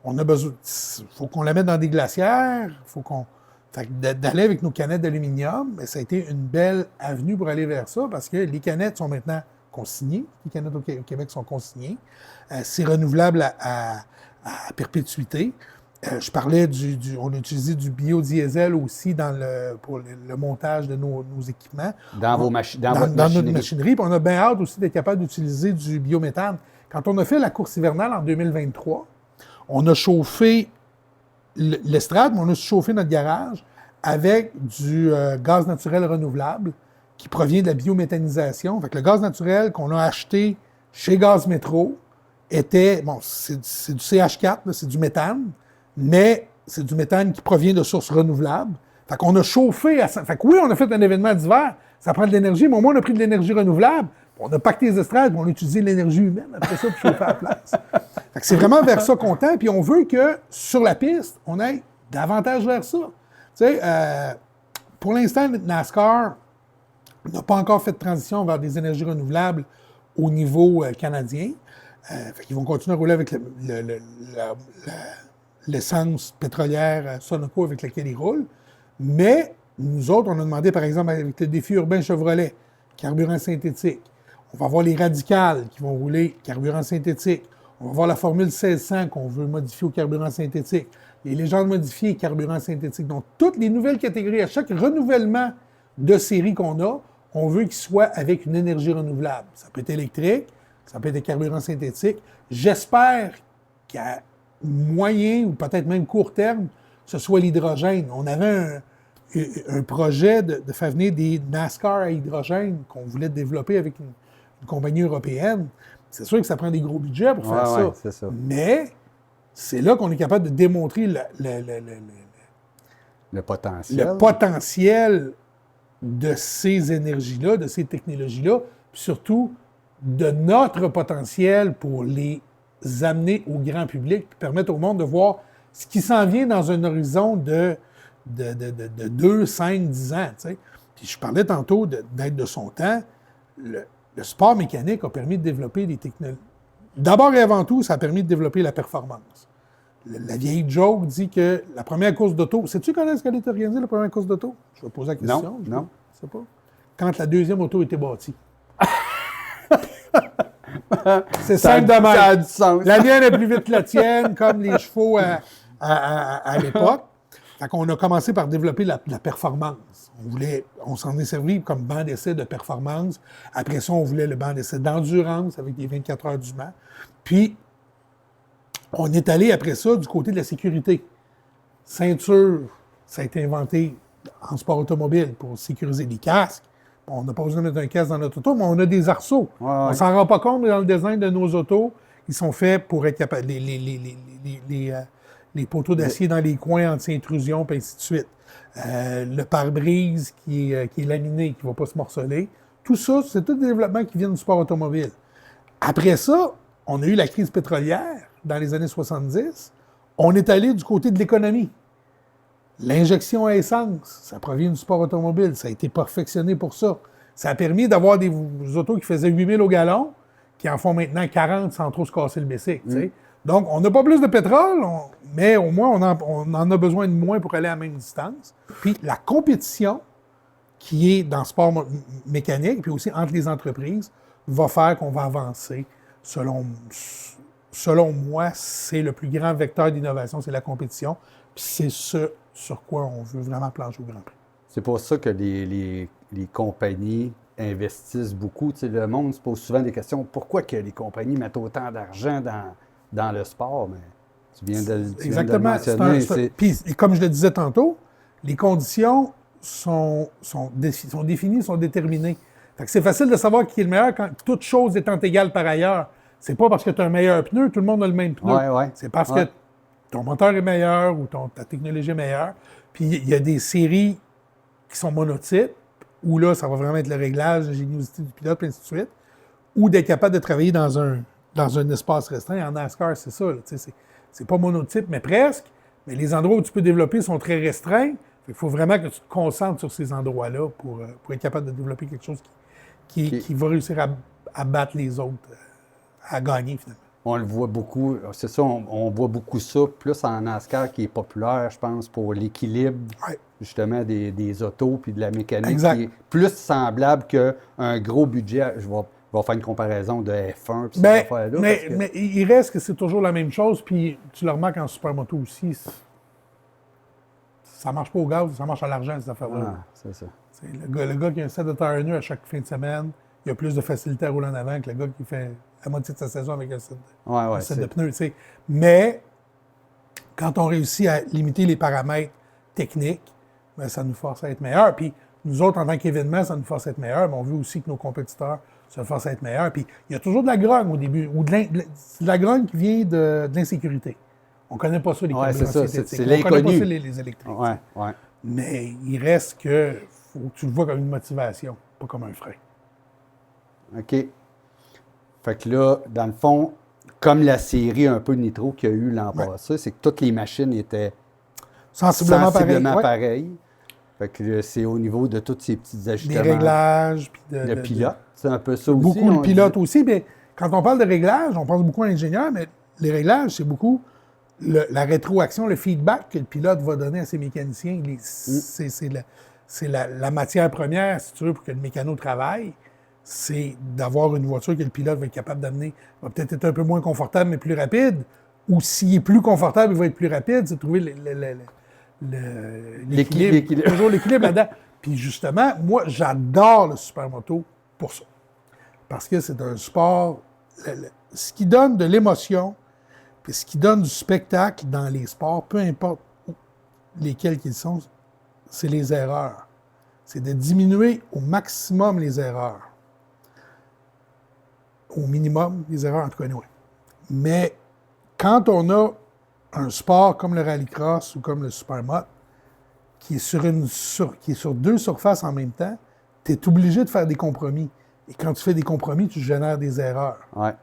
on a besoin. Il faut qu'on la mette dans des glacières, faut qu'on. Fait que d'aller avec nos canettes d'aluminium, ça a été une belle avenue pour aller vers ça parce que les canettes sont maintenant consignées. Les canettes au Québec sont consignées. C'est renouvelable à perpétuité. Je parlais on a utilisé du biodiesel aussi pour le montage de nos équipements. Dans votre machinerie. Notre machinerie. Puis on a bien hâte aussi d'être capable d'utiliser du biométhane. Quand on a fait la course hivernale en 2023, on a chauffé l'estrade, mais on a chauffé notre garage avec du gaz naturel renouvelable qui provient de la biométhanisation. Fait que le gaz naturel qu'on a acheté chez Gaz Métro était, c'est du CH4, là, c'est du méthane, mais c'est du méthane qui provient de sources renouvelables. Fait qu'on a chauffé Fait que oui, on a fait un événement d'hiver, ça prend de l'énergie, mais au moins on a pris de l'énergie renouvelable, on a pacté les estrades, puis on a utilisé l'énergie humaine après ça pour chauffer à la place. Fait que c'est vraiment vers ça qu'on tend, puis on veut que sur la piste, on aille davantage vers ça. Tu sais, pour l'instant, NASCAR n'a pas encore fait de transition vers des énergies renouvelables au niveau canadien. Ils vont continuer à rouler avec l'essence pétrolière Sonoco avec laquelle ils roulent. Mais nous autres, on a demandé, par exemple, avec le défi urbain Chevrolet, carburant synthétique. On va avoir les radicales qui vont rouler carburant synthétique. On va avoir la Formule 1600 qu'on veut modifier au carburant synthétique. Les légendes modifiées, carburant synthétique. Donc, toutes les nouvelles catégories, à chaque renouvellement de série qu'on a, on veut qu'il soit avec une énergie renouvelable. Ça peut être électrique, ça peut être des carburants synthétiques. J'espère qu'à moyen ou peut-être même court terme, ce soit l'hydrogène. On avait un projet de faire venir des NASCAR à hydrogène qu'on voulait développer avec une compagnie européenne. C'est sûr que ça prend des gros budgets pour faire ça. C'est ça. Mais c'est là qu'on est capable de démontrer le potentiel. Le potentiel de ces énergies-là, de ces technologies-là, puis surtout de notre potentiel pour les amener au grand public, puis permettre au monde de voir ce qui s'en vient dans un horizon de 2, 5, 10 ans. Tu sais. Puis je parlais tantôt d'être de son temps. Le sport mécanique a permis de développer des technologies. D'abord et avant tout, ça a permis de développer la performance. La vieille joke dit que la première course d'auto... Sais-tu quand est-ce qu'elle a été organisée, la première course d'auto? Je vais poser la question. Non. Je sais pas. Quand la deuxième auto a été bâtie. C'est simple de même. Ça a du sens. La mienne est plus vite que la tienne, comme les chevaux à l'époque. Fait qu'on a commencé par développer la performance. On s'en est servi comme banc d'essai de performance. Après ça, on voulait le banc d'essai d'endurance avec des 24 heures du Mans. Puis, on est allé après ça du côté de la sécurité. Ceinture, ça a été inventé en sport automobile pour sécuriser les casques. On n'a pas besoin de mettre un casque dans notre auto, mais on a des arceaux. Ouais. On s'en rend pas compte, mais dans le design de nos autos, ils sont faits pour être capables. Les poteaux d'acier dans les coins anti-intrusion, puis ainsi de suite. Le pare-brise qui est laminé, qui ne va pas se morceler. Tout ça, c'est tout des développements qui viennent du sport automobile. Après ça, on a eu la crise pétrolière dans les années 70. On est allé du côté de l'économie. L'injection à essence, ça provient du sport automobile. Ça a été perfectionné pour ça. Ça a permis d'avoir des autos qui faisaient 8000 au gallon, qui en font maintenant 40 sans trop se casser le bicycle. Donc, on n'a pas plus de pétrole, mais au moins, on en a besoin de moins pour aller à la même distance. Puis, la compétition qui est dans le sport mécanique, puis aussi entre les entreprises, va faire qu'on va avancer. Selon moi, c'est le plus grand vecteur d'innovation, c'est la compétition. Puis, c'est ce sur quoi on veut vraiment plancher au Grand Prix. C'est pour ça que les compagnies investissent beaucoup. Tu sais, le monde se pose souvent des questions. Pourquoi que les compagnies mettent autant d'argent dans le sport? Mais tu viens de le mentionner. Puis, comme je le disais tantôt, les conditions sont définies, sont déterminées. Fait que c'est facile de savoir qui est le meilleur quand toute chose étant égale par ailleurs. C'est pas parce que tu as un meilleur pneu, tout le monde a le même pneu. C'est parce que ton moteur est meilleur ou ta technologie est meilleure. Puis il y a des séries qui sont monotypes, où là, ça va vraiment être le réglage, l'ingéniosité du pilote, et ainsi de suite, ou d'être capable de travailler dans un espace restreint. En NASCAR, c'est ça. C'est pas monotype, mais presque. Mais les endroits où tu peux développer sont très restreints. Il faut vraiment que tu te concentres sur ces endroits-là pour être capable de développer quelque chose qui va réussir à battre les autres, à gagner finalement. on le voit beaucoup. C'est ça, on voit beaucoup ça, plus en NASCAR qui est populaire, je pense, pour l'équilibre, Ouais. justement, des autos puis de la mécanique, Exact. qui est plus semblable qu'un gros budget. Je vais faire une comparaison de F1 puis cette Ben, affaire-là. mais, parce que- mais il reste que c'est toujours la même chose, puis tu le remarques en supermoto aussi. Ça marche pas au gaz, ça marche à l'argent, cette affaire-là. Ah, c'est ça. C'est le gars qui a un set de tire neuf à chaque fin de semaine, il a plus de facilité à rouler en avant que le gars qui fait la moitié de sa saison avec un set, Ouais, un ouais. set de pneus. Tu sais. Mais quand on réussit à limiter les paramètres techniques, ben, ça nous force à être meilleurs. Puis nous autres, en tant qu'événement, ça nous force à être meilleurs, mais on veut aussi que nos compétiteurs se forcent à être meilleurs. Puis il y a toujours de la grogne au début, ou de la grogne qui vient de l'insécurité. On ne connaît pas ça, les Ouais, c'est ça, carburants c'est synthétiques. On connaît pas l'inconnu. ça, les électriques. Ouais, ouais. Mais il reste que faut que tu le vois comme une motivation, pas comme un frein. OK. Fait que là, dans le fond, comme la série un peu Nitro qu'il y a eu l'an Ouais. passé, c'est que toutes les machines étaient Sensiblement, sensiblement pareil. pareilles. Fait que c'est au niveau de tous ces petits Des ajustements. réglages. Puis Le pilote, c'est un peu ça aussi. Beaucoup on le pilote dit. aussi. Mais quand on parle de réglages, on pense beaucoup à l'ingénieur, mais les réglages, c'est beaucoup la rétroaction, le feedback que le pilote va donner à ses mécaniciens. C'est la matière première, si tu veux, pour que le mécano travaille. C'est d'avoir une voiture que le pilote va être capable d'amener, va peut-être être un peu moins confortable, mais plus rapide. Ou s'il est plus confortable, il va être plus rapide. C'est trouver l'équilibre. L'équilibre. Toujours l'équilibre là-dedans. Puis justement, moi, j'adore le supermoto pour ça. Parce que c'est un sport, ce qui donne de l'émotion, puis ce qui donne du spectacle dans les sports, peu importe lesquels qu'ils sont, c'est les erreurs. C'est de diminuer au maximum les erreurs. Au minimum, les erreurs, en tout cas, anyway. Mais quand on a un sport comme le rallycross ou comme le supermoto, qui est sur deux surfaces en même temps, tu es obligé de faire des compromis. Et quand tu fais des compromis, tu génères des erreurs. Ouais.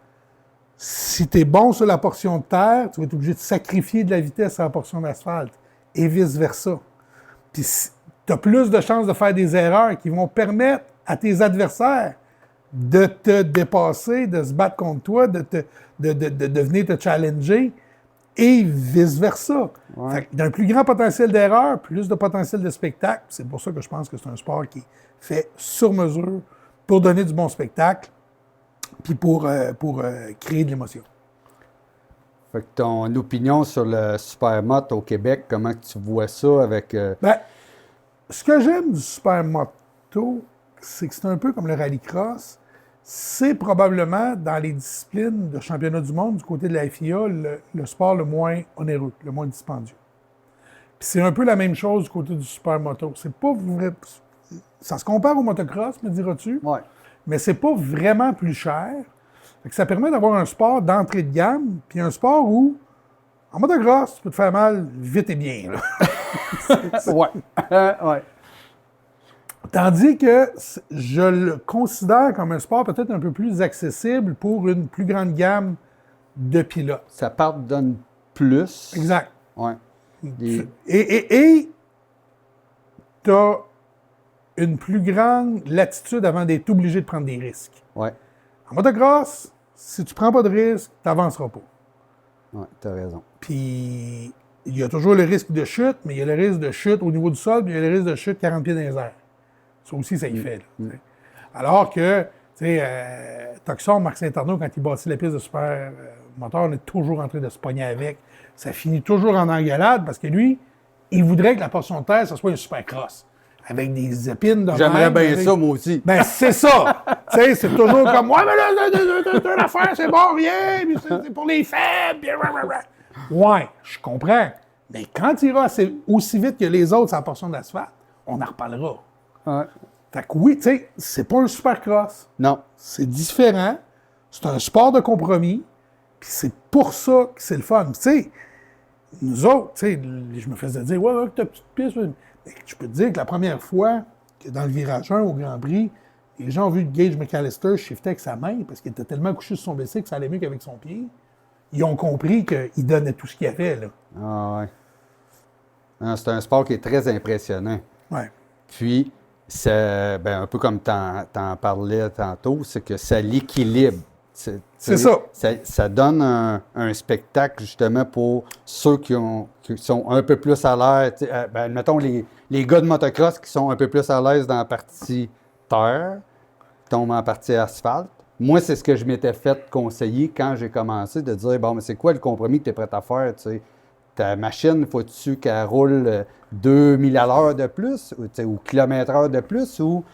Si tu es bon sur la portion de terre, tu vas être obligé de sacrifier de la vitesse sur la portion d'asphalte. Et vice-versa. Puis tu as plus de chances de faire des erreurs qui vont permettre à tes adversaires de te dépasser, de se battre contre toi, de venir te challenger, et vice-versa. Ouais. Fait que d'un plus grand potentiel d'erreur, plus de potentiel de spectacle. C'est pour ça que je pense que c'est un sport qui est fait sur mesure pour donner du bon spectacle, puis pour créer de l'émotion. Fait que ton opinion sur le supermoto au Québec, comment tu vois ça avec... Ben, ce que j'aime du supermoto, c'est que c'est un peu comme le rallycross. C'est probablement, dans les disciplines de championnat du monde, du côté de la FIA, le sport le moins onéreux, le moins dispendieux. Puis c'est un peu la même chose du côté du supermoto. C'est pas vrai... Ça se compare au motocross, me diras-tu, Ouais. mais c'est pas vraiment plus cher. Fait que ça permet d'avoir un sport d'entrée de gamme, puis un sport où, en motocross, tu peux te faire mal vite et bien. Là. Ouais. Ouais. Tandis que je le considère comme un sport peut-être un peu plus accessible pour une plus grande gamme de pilotes. Ça pardonne plus. Exact. Ouais. Et tu as une plus grande latitude avant d'être obligé de prendre des risques. Ouais. En motocross, si tu prends pas de risque, tu n'avanceras pas. Ouais, t'as raison. Puis, il y a toujours le risque de chute, mais il y a le risque de chute au niveau du sol, puis il y a le risque de chute 40 pieds dans les airs. Ça aussi, ça y fait. Là, alors que, tu sais, Tucson, Marc Saint-Arnaud, quand il bâtit la piste de super moteur, on est toujours en train de se pogner avec. Ça finit toujours en engueulade parce que lui, il voudrait que la portion de terre, ça soit un super cross. Avec des épines de J'aimerais même, bien avec- ça, moi aussi. Ben, c'est ça! Tu sais, c'est toujours comme, ouais, mais là, t'as une affaire, c'est bon, rien, puis c'est pour les faibles, puis ouais, je comprends. Mais quand tu iras aussi vite que les autres sur la portion d'asphalte, on en reparlera. Ouais. Fait que oui, tu sais, c'est pas un supercross. Non. C'est différent. C'est un sport de compromis. Puis c'est pour ça que c'est le fun. Tu sais, nous autres, tu sais, je me faisais dire, ouais, ta petite piste. Mais je peux te dire que la première fois que dans le virage 1 au Grand Prix, les gens ont vu Gage McAllister shifter avec sa main parce qu'il était tellement couché sur son bicycle que ça allait mieux qu'avec son pied. Ils ont compris qu'il donnait tout ce qu'il y avait, là. Ah ouais. Non, c'est un sport qui est très impressionnant. Ouais. Puis, un peu comme t'en parlais tantôt, c'est que ça l'équilibre. Tu C'est ça. Ça donne un spectacle, justement, pour ceux qui sont un peu plus à l'aise. Mettons, les gars de motocross qui sont un peu plus à l'aise dans la partie terre, qui tombent en partie asphalte. Moi, c'est ce que je m'étais fait conseiller quand j'ai commencé, de dire, bon, mais c'est quoi le compromis que tu es prêt à faire, tu sais? Ta machine, faut-tu qu'elle roule 2000 à l'heure de plus, ou kilomètre-heure de plus, ou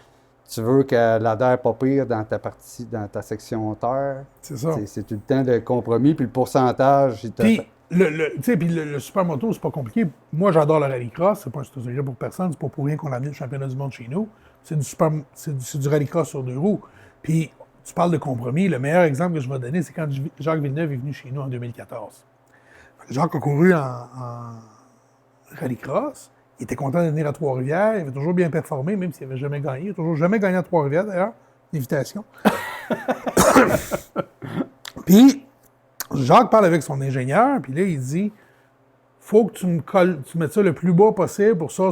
tu veux qu'elle adhère pas pire dans ta section terre? C'est ça. C'est tout le temps de compromis, puis le pourcentage... Puis, le supermoto, c'est pas compliqué. Moi, j'adore le rallycross. C'est pas un secret pour personne. C'est pas pour rien qu'on a amené le championnat du monde chez nous. C'est du rallycross sur 2 roues. Puis, tu parles de compromis. Le meilleur exemple que je vais donner, c'est quand Jacques Villeneuve est venu chez nous en 2014. Jacques a couru en rallycross. Il était content de venir à Trois-Rivières. Il avait toujours bien performé, même s'il n'avait jamais gagné. Il n'a toujours jamais gagné à Trois-Rivières, d'ailleurs. Invitation. Puis, Jacques parle avec son ingénieur, puis là, il dit faut que tu mettes ça le plus bas possible pour ça,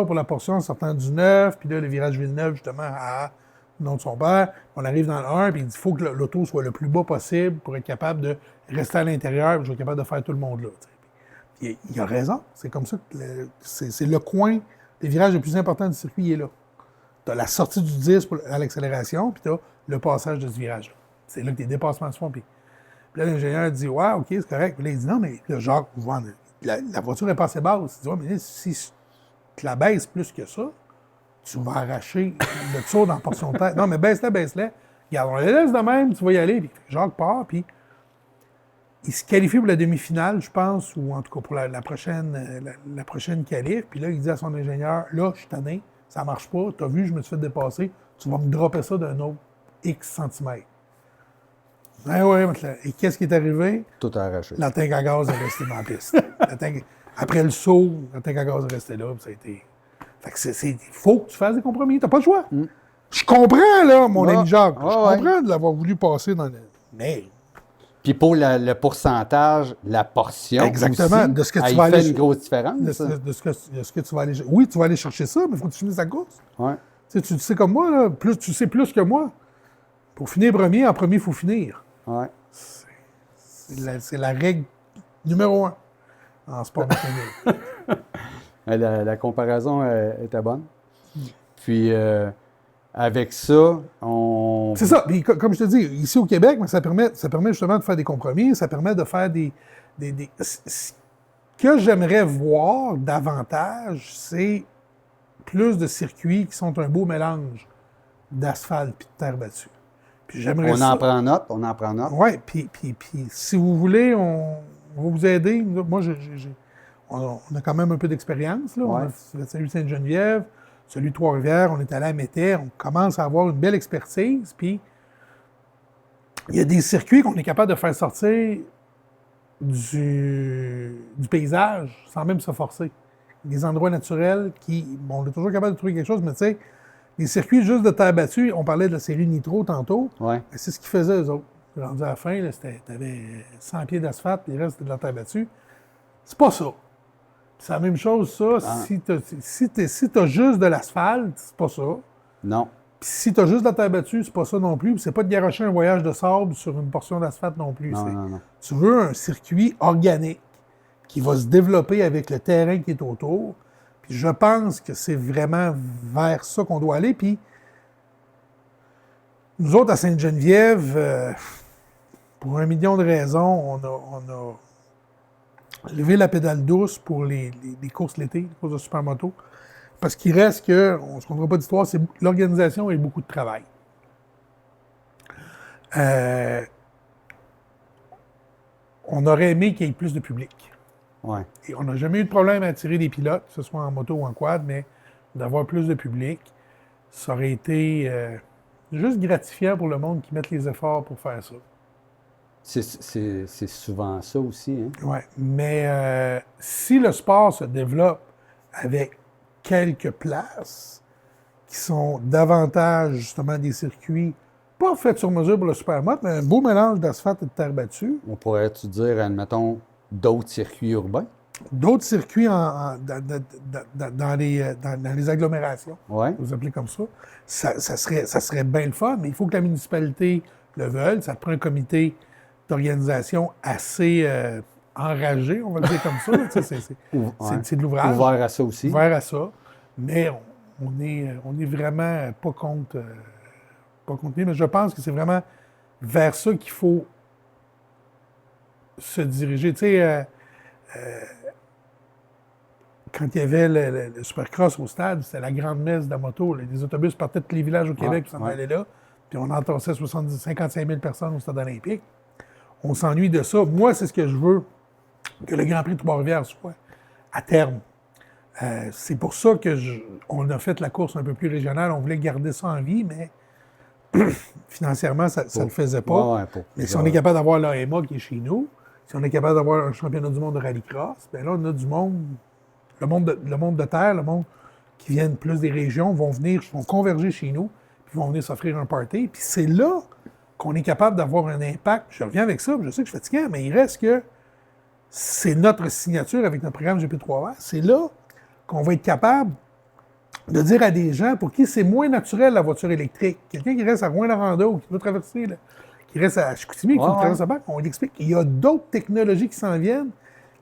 pour la portion en sortant du 9, puis là, le virage Villeneuve, justement, à nom de son père. On arrive dans le 1, puis il dit faut que l'auto soit le plus bas possible pour être capable de rester à l'intérieur, puis je vais être capable de faire tout le monde là. Il a raison. C'est comme ça que c'est le coin, le virage le plus important du circuit, il est là. Tu as la sortie du 10 à l'accélération, puis tu as le passage de ce virage-là. C'est là que tes dépassements se font. Puis là, l'ingénieur dit ouais, OK, c'est correct. Puis là, il dit non, mais là, Jacques, la voiture n'est pas assez basse. Il dit ouais, mais là, si tu la baisses plus que ça, tu vas arracher le tour dans la portion de terre. Non, mais baisse-la. Regarde, on la laisse de même, tu vas y aller. Puis Jacques part, puis il se qualifie pour la demi-finale, je pense, ou en tout cas pour la prochaine qualif. Puis là, il dit à son ingénieur, là, je suis tanné, ça marche pas, t'as vu, je me suis fait dépasser, tu vas me dropper ça d'un autre X centimètres. Ben oui, et qu'est-ce qui est arrivé? Tout arraché. La tank à gaz est restée dans la piste. Après le saut, la tank à gaz est restée là, puis ça a été... Fait que il faut que tu fasses des compromis, t'as pas le choix. Je comprends, là, mon ami Jacques, je comprends de l'avoir voulu passer dans le... Mais... Puis pour le pourcentage, la portion. Exactement. Aussi, de ce que tu vas aller fait une grosse différence. De ce que tu vas aller. Oui, tu vas aller chercher ça, mais il faut que tu finisses la course. Ouais. Tu sais comme moi, là, tu sais plus que moi. Pour finir premier, en premier, il faut finir. Ouais. C'est la règle numéro 1 en sport mécanique. La comparaison était bonne. Puis avec ça, C'est ça. Puis, comme je te dis, ici au Québec, ça permet justement de faire des compromis, ça permet de faire des... Ce que j'aimerais voir davantage, c'est plus de circuits qui sont un beau mélange d'asphalte et de terre battue. Puis j'aimerais on en prend note. Oui, puis si vous voulez, on va vous aider. Moi, on a quand même un peu d'expérience. Là. Ouais. On a celui de Sainte-Geneviève, celui de Trois-Rivières, on est allé à Métais, on commence à avoir une belle expertise, puis il y a des circuits qu'on est capable de faire sortir du paysage sans même se forcer. Des endroits naturels qui, bon, on est toujours capable de trouver quelque chose, mais tu sais, les circuits juste de terre battue, on parlait de la série Nitro tantôt, ouais. C'est ce qu'ils faisaient eux autres. Rendu à la fin, tu avais 100 pieds d'asphalte, les restes c'était de la terre battue. C'est pas ça. C'est la même chose, ça. Si tu as juste de l'asphalte, c'est pas ça. Non. Puis si tu as juste de la terre battue, c'est pas ça non plus. Puis c'est pas de garocher un voyage de sable sur une portion d'asphalte non plus. Non. Tu veux un circuit organique qui va se développer avec le terrain qui est autour. Puis je pense que c'est vraiment vers ça qu'on doit aller. Puis nous autres, à Sainte-Geneviève, pour 1 million de raisons, on a levé la pédale douce pour les courses l'été, les courses de supermoto. Parce qu'il reste que, on ne se comprend pas d'histoire, c'est l'organisation et beaucoup de travail. On aurait aimé qu'il y ait plus de public. Ouais. Et on n'a jamais eu de problème à attirer des pilotes, que ce soit en moto ou en quad, mais d'avoir plus de public, ça aurait été juste gratifiant pour le monde qui mette les efforts pour faire ça. C'est souvent ça aussi. Hein? Oui, mais si le sport se développe avec quelques places qui sont davantage justement des circuits, pas faits sur mesure pour le supermoto, mais un beau mélange d'asphalte et de terre battue. On pourrait-tu dire, admettons, d'autres circuits urbains? D'autres circuits dans les agglomérations, Ouais. vous appelez comme ça, ça serait bien le fun, mais il faut que la municipalité le veulent. Ça te prend un comité d'organisation assez enragé, on va le dire comme ça. C'est de l'ouvrage. Ouvert à ça aussi. Ouvert à ça. Mais on est vraiment pas contre lui. Mais je pense que c'est vraiment vers ça qu'il faut se diriger. Tu sais, quand il y avait le Supercross au stade, c'était la grande messe de la moto. Là. Les autobus partaient de tous les villages au Québec qui s'en allaient là. Puis on entassait 55 000 personnes au stade olympique. On s'ennuie de ça. Moi, c'est ce que je veux que le Grand Prix de Trois-Rivières soit à terme. C'est pour ça qu'on a fait la course un peu plus régionale. On voulait garder ça en vie, mais financièrement, ça ne le faisait pas. Mais si on est capable d'avoir l'AMA qui est chez nous, si on est capable d'avoir un championnat du monde de rallycross, bien là, on a du monde, le monde de terre, le monde qui vient plus des régions, vont converger chez nous, puis vont venir s'offrir un party. Puis c'est là qu'on est capable d'avoir un impact. Je reviens avec ça, je sais que je suis fatiguant, mais il reste que c'est notre signature avec notre programme GP3R. C'est là qu'on va être capable de dire à des gens pour qui c'est moins naturel la voiture électrique. Quelqu'un qui reste à Rouyn-Noranda ou qui veut traverser, là, qui reste à Chicoutimi, qui veut traverser à Bac, on lui explique qu'il y a d'autres technologies qui s'en viennent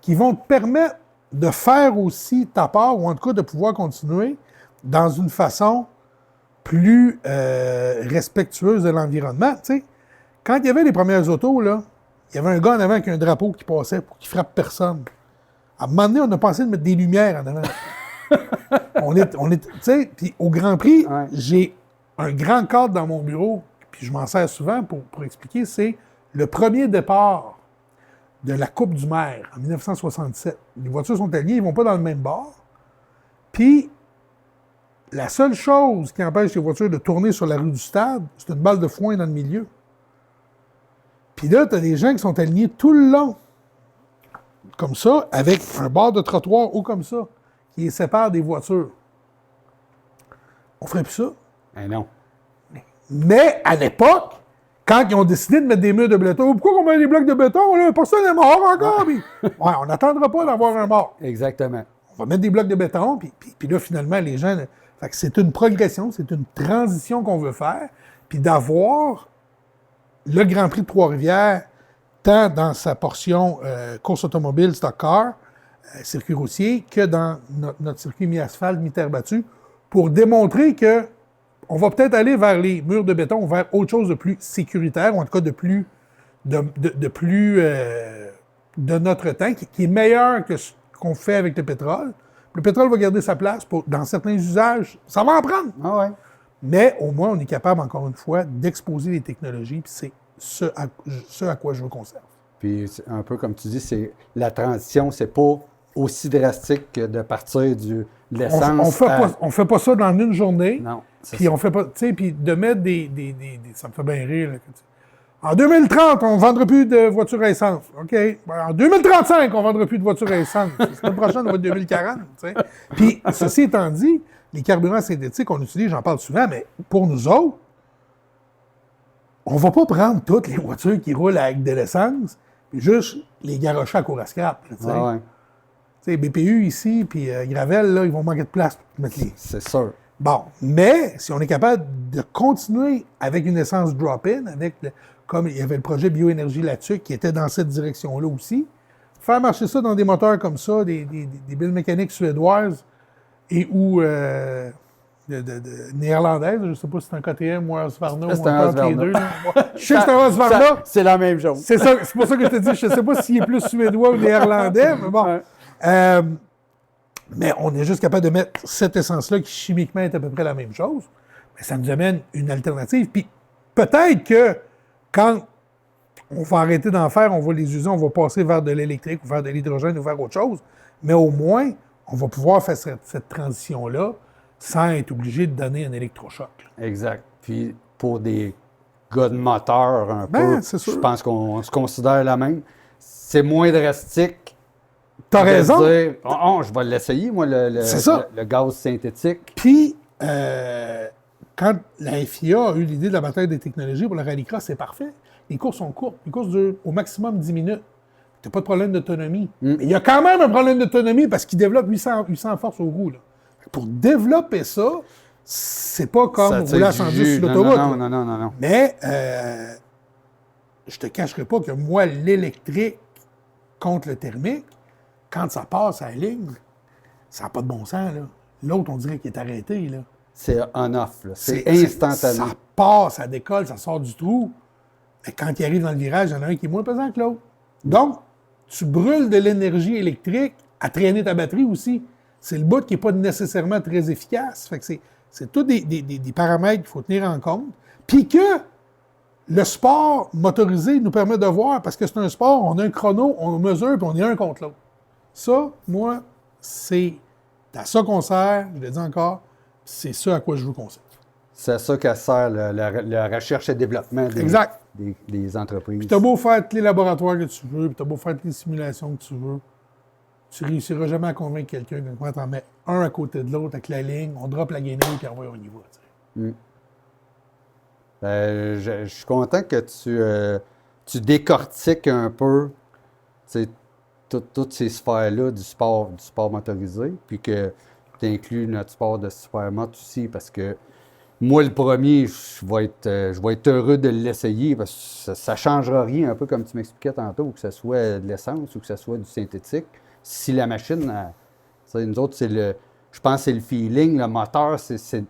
qui vont te permettre de faire aussi ta part, ou en tout cas de pouvoir continuer dans une façon plus respectueuse de l'environnement. Tu sais, quand il y avait les premières autos, là, il y avait un gars en avant avec un drapeau qui passait pour qu'il frappe personne. À un moment donné, on a pensé de mettre des lumières en avant. Tu sais, puis au Grand Prix, j'ai un grand cadre dans mon bureau, puis je m'en sers souvent pour expliquer, c'est le premier départ de la Coupe du Maire en 1967. Les voitures sont alignées, ils ne vont pas dans le même bord. Puis, la seule chose qui empêche les voitures de tourner sur la rue du stade, c'est une balle de foin dans le milieu. Puis là, tu as des gens qui sont alignés tout le long, comme ça, avec un bord de trottoir haut comme ça, qui les sépare des voitures. On ferait plus ça. Ben non. Mais à l'époque, quand ils ont décidé de mettre des murs de béton, pourquoi on met des blocs de béton? Là? Personne n'est mort encore. On n'attendra pas d'avoir un mort. Exactement. On va mettre des blocs de béton, puis là, finalement, les gens... Fait que c'est une progression, c'est une transition qu'on veut faire, puis d'avoir le Grand Prix de Trois-Rivières, tant dans sa portion course automobile, stock car, circuit routier, que dans notre circuit mi-asphalte, mi-terre battue, pour démontrer que on va peut-être aller vers les murs de béton, vers autre chose de plus sécuritaire, ou en tout cas de notre temps, qui est meilleur que ce qu'on fait avec le pétrole. Le pétrole va garder sa place dans certains usages. Ça va en prendre. Ah ouais. Mais au moins, on est capable, encore une fois, d'exposer les technologies, puis c'est ce à quoi je veux qu'on serve. Puis un peu comme tu dis, c'est la transition, c'est pas aussi drastique que de partir de l'essence. On fait pas ça dans une journée. Non. Puis on fait pas, tu sais, puis de mettre ça me fait bien rire. Là, en 2030, on ne vendra plus de voitures à essence. OK. En 2035, on ne vendra plus de voitures à essence. La semaine prochaine, on va être 2040. Tu sais. Puis, ceci étant dit, les carburants synthétiques qu'on utilise, j'en parle souvent, mais pour nous autres, on ne va pas prendre toutes les voitures qui roulent avec de l'essence, puis juste les garrocher à cour à scrap. Tu sais, BPU ici, puis Gravel, là, ils vont manquer de place pour mettre les... C'est sûr. Bon, mais si on est capable de continuer avec une essence drop-in, comme il y avait le projet Bioénergie là-dessus, qui était dans cette direction-là aussi, faire marcher ça dans des moteurs comme ça, des billes mécaniques suédoises ou néerlandaises, je ne sais pas si c'est un KTM ou un Husqvarna ou encore les deux. Je sais que c'est un Husqvarna. C'est la même chose. C'est pour ça que je te dis, je ne sais pas s'il est plus suédois ou néerlandais, mais bon. Mais on est juste capable de mettre cette essence-là qui chimiquement est à peu près la même chose. Mais ça nous amène une alternative. Puis peut-être que quand on va arrêter d'en faire, on va les user, on va passer vers de l'électrique ou vers de l'hydrogène ou vers autre chose. Mais au moins, on va pouvoir faire cette transition-là sans être obligé de donner un électrochoc. Exact. Puis pour des gars de moteur un peu, je pense qu'on se considère la même. C'est moins drastique. T'as raison. Dire, je vais l'essayer, moi, le gaz synthétique. Puis, quand la FIA a eu l'idée de la bataille des technologies pour le rallycross, c'est parfait. Les courses sont courtes. Les courses durent au maximum 10 minutes. Tu n'as pas de problème d'autonomie. Mais il y a quand même un problème d'autonomie parce qu'ils développent 800 forces au roue. Là. Pour développer ça, c'est pas comme rouler à 110 sur l'autoroute. Non. Mais je te cacherai pas que moi, l'électrique contre le thermique, quand ça passe à la ligne, ça n'a pas de bon sens, là. L'autre, on dirait qu'il est arrêté, là. C'est on-off, là. C'est instantané. Ça part, ça décolle, ça sort du trou. Mais quand il arrive dans le virage, il y en a un qui est moins pesant que l'autre. Donc, tu brûles de l'énergie électrique à traîner ta batterie aussi. C'est le bout qui n'est pas nécessairement très efficace. Fait que c'est tous des paramètres qu'il faut tenir en compte. Puis que le sport motorisé nous permet de voir, parce que c'est un sport, on a un chrono, on mesure, puis on est un contre l'autre. Ça, moi, c'est à ça qu'on sert, je le dis encore, c'est ça à quoi je veux qu'on sert. C'est à ça qu'elle sert la recherche et développement des entreprises. Puis t'as beau faire tous les laboratoires que tu veux, puis t'as beau faire toutes les simulations que tu veux, tu réussiras jamais à convaincre quelqu'un que quand t'en mets un à côté de l'autre avec la ligne, on drop la guenille, puis on y va. Je suis content que tu décortiques un peu toutes ces sphères-là du sport motorisé, puis que tu inclus notre sport de supermoto aussi, parce que moi, le premier, je vais être heureux de l'essayer, parce que ça ne changera rien, un peu comme tu m'expliquais tantôt, que ce soit de l'essence ou que ce soit du synthétique. Si la machine, nous autres, je pense que c'est le feeling, le moteur, c'est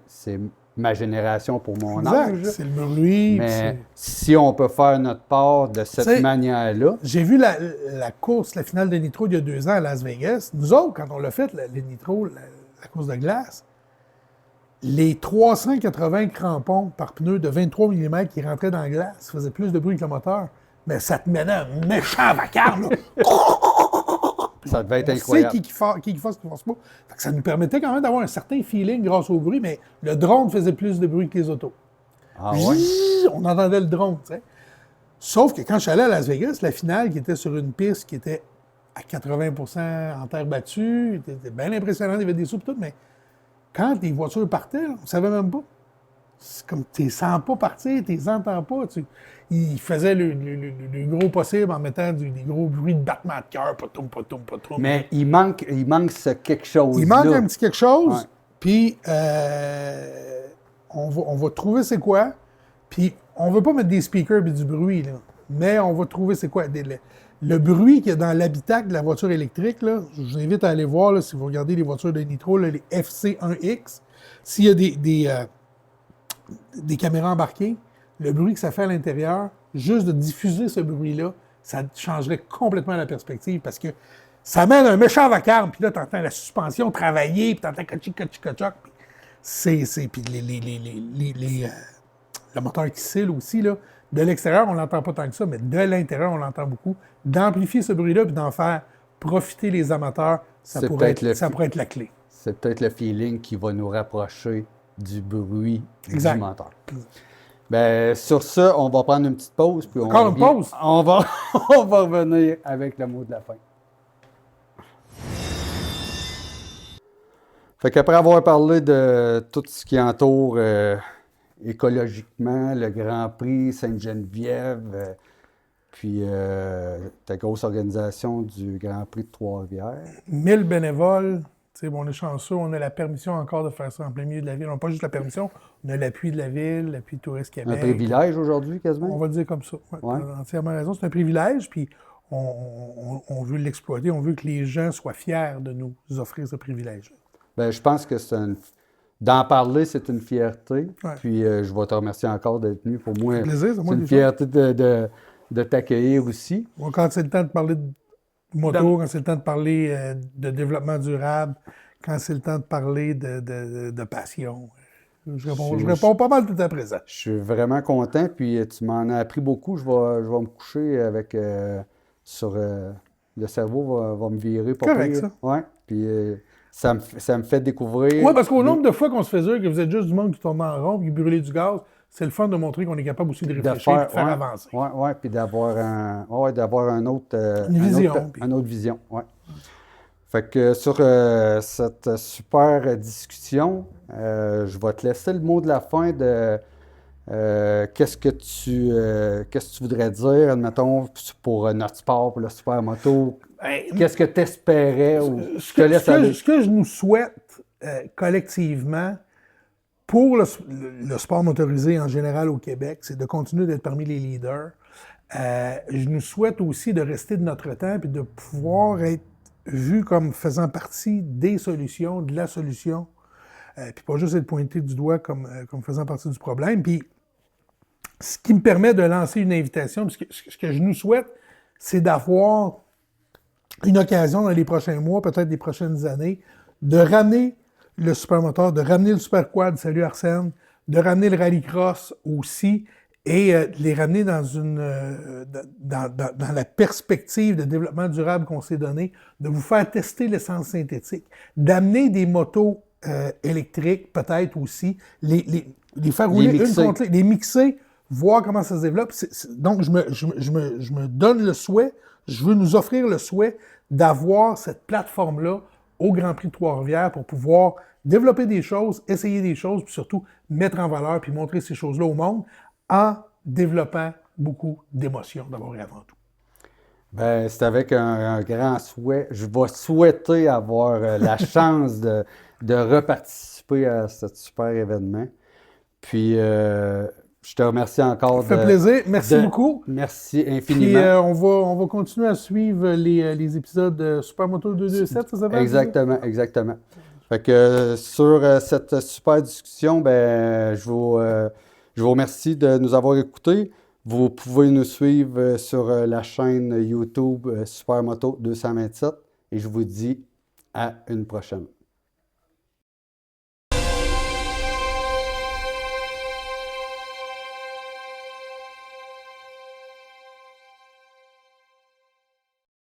ma génération pour mon âge. C'est le bruit. Mais si on peut faire notre part de cette manière-là. J'ai vu la course, la finale de Nitro il y a 2 ans à Las Vegas. Nous autres, quand on l'a fait, les Nitro, la course de glace, les 380 crampons par pneu de 23 mm qui rentraient dans la glace faisaient plus de bruit que le moteur. Mais ça te menait un méchant vacarme, là. Ça devait être incroyable. C'est qui fasse, qui fasse pas. Fait que ça nous permettait quand même d'avoir un certain feeling grâce au bruit, mais le drone faisait plus de bruit que les autos. Ah ouais? On entendait le drone, tu sais. Sauf que quand je suis allé à Las Vegas, la finale qui était sur une piste qui était à 80% en terre battue, c'était bien impressionnant, il y avait des soupes et tout, mais quand les voitures partaient, on ne savait même pas. C'est comme tu les sens pas partir, tu les entends pas. Ils faisaient le gros possible en mettant des gros bruits de battement de cœur, potoum. Mais il manque ce quelque chose. Il manque un petit quelque chose, puis on va trouver c'est quoi. Puis on ne veut pas mettre des speakers et du bruit, là, mais on va trouver c'est quoi. Le bruit qu'il y a dans l'habitacle de la voiture électrique, là, je vous invite à aller voir, là, si vous regardez les voitures de Nitro, là, les FC1X, s'il y a des caméras embarquées, le bruit que ça fait à l'intérieur, juste de diffuser ce bruit-là, ça changerait complètement la perspective parce que ça mène un méchant vacarme, puis là, tu entends la suspension travailler, puis tu entends cochic. Puis le moteur qui scille aussi, là. De l'extérieur, on l'entend pas tant que ça, mais de l'intérieur, on l'entend beaucoup. D'amplifier ce bruit-là, puis d'en faire profiter les amateurs, ça pourrait être la clé. C'est peut-être le feeling qui va nous rapprocher du bruit du moteur. Ben, sur ça, on va prendre une petite pause. Puis pause? On va revenir avec le mot de la fin. Fait qu'après avoir parlé de tout ce qui entoure écologiquement le Grand Prix Sainte-Geneviève, puis ta grosse organisation du Grand Prix de Trois-Rivières. 1000 bénévoles. On est chanceux, on a la permission encore de faire ça en plein milieu de la ville. On n'a pas juste la permission, on a l'appui de la ville, l'appui de Tourisme Québec. Un privilège aujourd'hui, quasiment? On va le dire comme ça. Tu as entièrement raison. C'est un privilège, puis on veut l'exploiter. On veut que les gens soient fiers de nous offrir ce privilège. Bien, je pense que d'en parler, c'est une fierté. Ouais. Puis je vais te remercier encore d'être venu. Pour moi, plaisir, c'est une fierté de t'accueillir aussi. Bon, quand c'est le temps de parler de moto, quand c'est le temps de parler de développement durable, quand c'est le temps de parler de passion. Je réponds pas mal tout à présent. Je suis vraiment content, puis tu m'en as appris beaucoup. Je vais me coucher avec le cerveau va me virer. Correct, ça. Oui, puis ça me fait découvrir. Oui, parce qu'au nombre de fois qu'on se fait dire que vous êtes juste du monde qui tourne en rond, qui brûle du gaz, c'est le fun de montrer qu'on est capable aussi de réfléchir et de faire avancer. Oui, puis d'avoir une autre vision. Ouais. Fait que sur cette super discussion, je vais te laisser le mot de la fin de qu'est-ce que tu voudrais dire, admettons, pour notre sport, pour le supermoto. Qu'est-ce que tu espérais? Ce que je nous souhaite collectivement, pour le sport motorisé en général au Québec, c'est de continuer d'être parmi les leaders. Je nous souhaite aussi de rester de notre temps et de pouvoir être vu comme faisant partie des solutions, de la solution, puis pas juste être pointé du doigt comme faisant partie du problème. Puis, ce qui me permet de lancer une invitation, parce que ce que je nous souhaite, c'est d'avoir une occasion dans les prochains mois, peut-être les prochaines années, de ramener le supermoteur, de ramener le superquad, salut Arsène, de ramener le rallycross aussi, et de les ramener dans la perspective de développement durable qu'on s'est donné, de vous faire tester l'essence synthétique, d'amener des motos électriques peut-être aussi, les faire rouler une contre l'autre, les mixer, voir comment ça se développe. Donc, je me donne le souhait, je veux nous offrir le souhait d'avoir cette plateforme-là au Grand Prix de Trois-Rivières pour pouvoir développer des choses, essayer des choses, puis surtout mettre en valeur puis montrer ces choses-là au monde en développant beaucoup d'émotions d'abord et avant tout. Ben, c'est avec un grand souhait. Je vais souhaiter avoir la chance de reparticiper à ce super événement. Puis, je te remercie encore. Ça fait plaisir. Merci beaucoup. Merci infiniment. Puis, on va continuer à suivre les épisodes de Supermoto 227, ça s'appelle? Exactement, exactement. Fait que sur cette super discussion, ben, je vous remercie de nous avoir écoutés. Vous pouvez nous suivre sur la chaîne YouTube Supermoto 227 et je vous dis à une prochaine.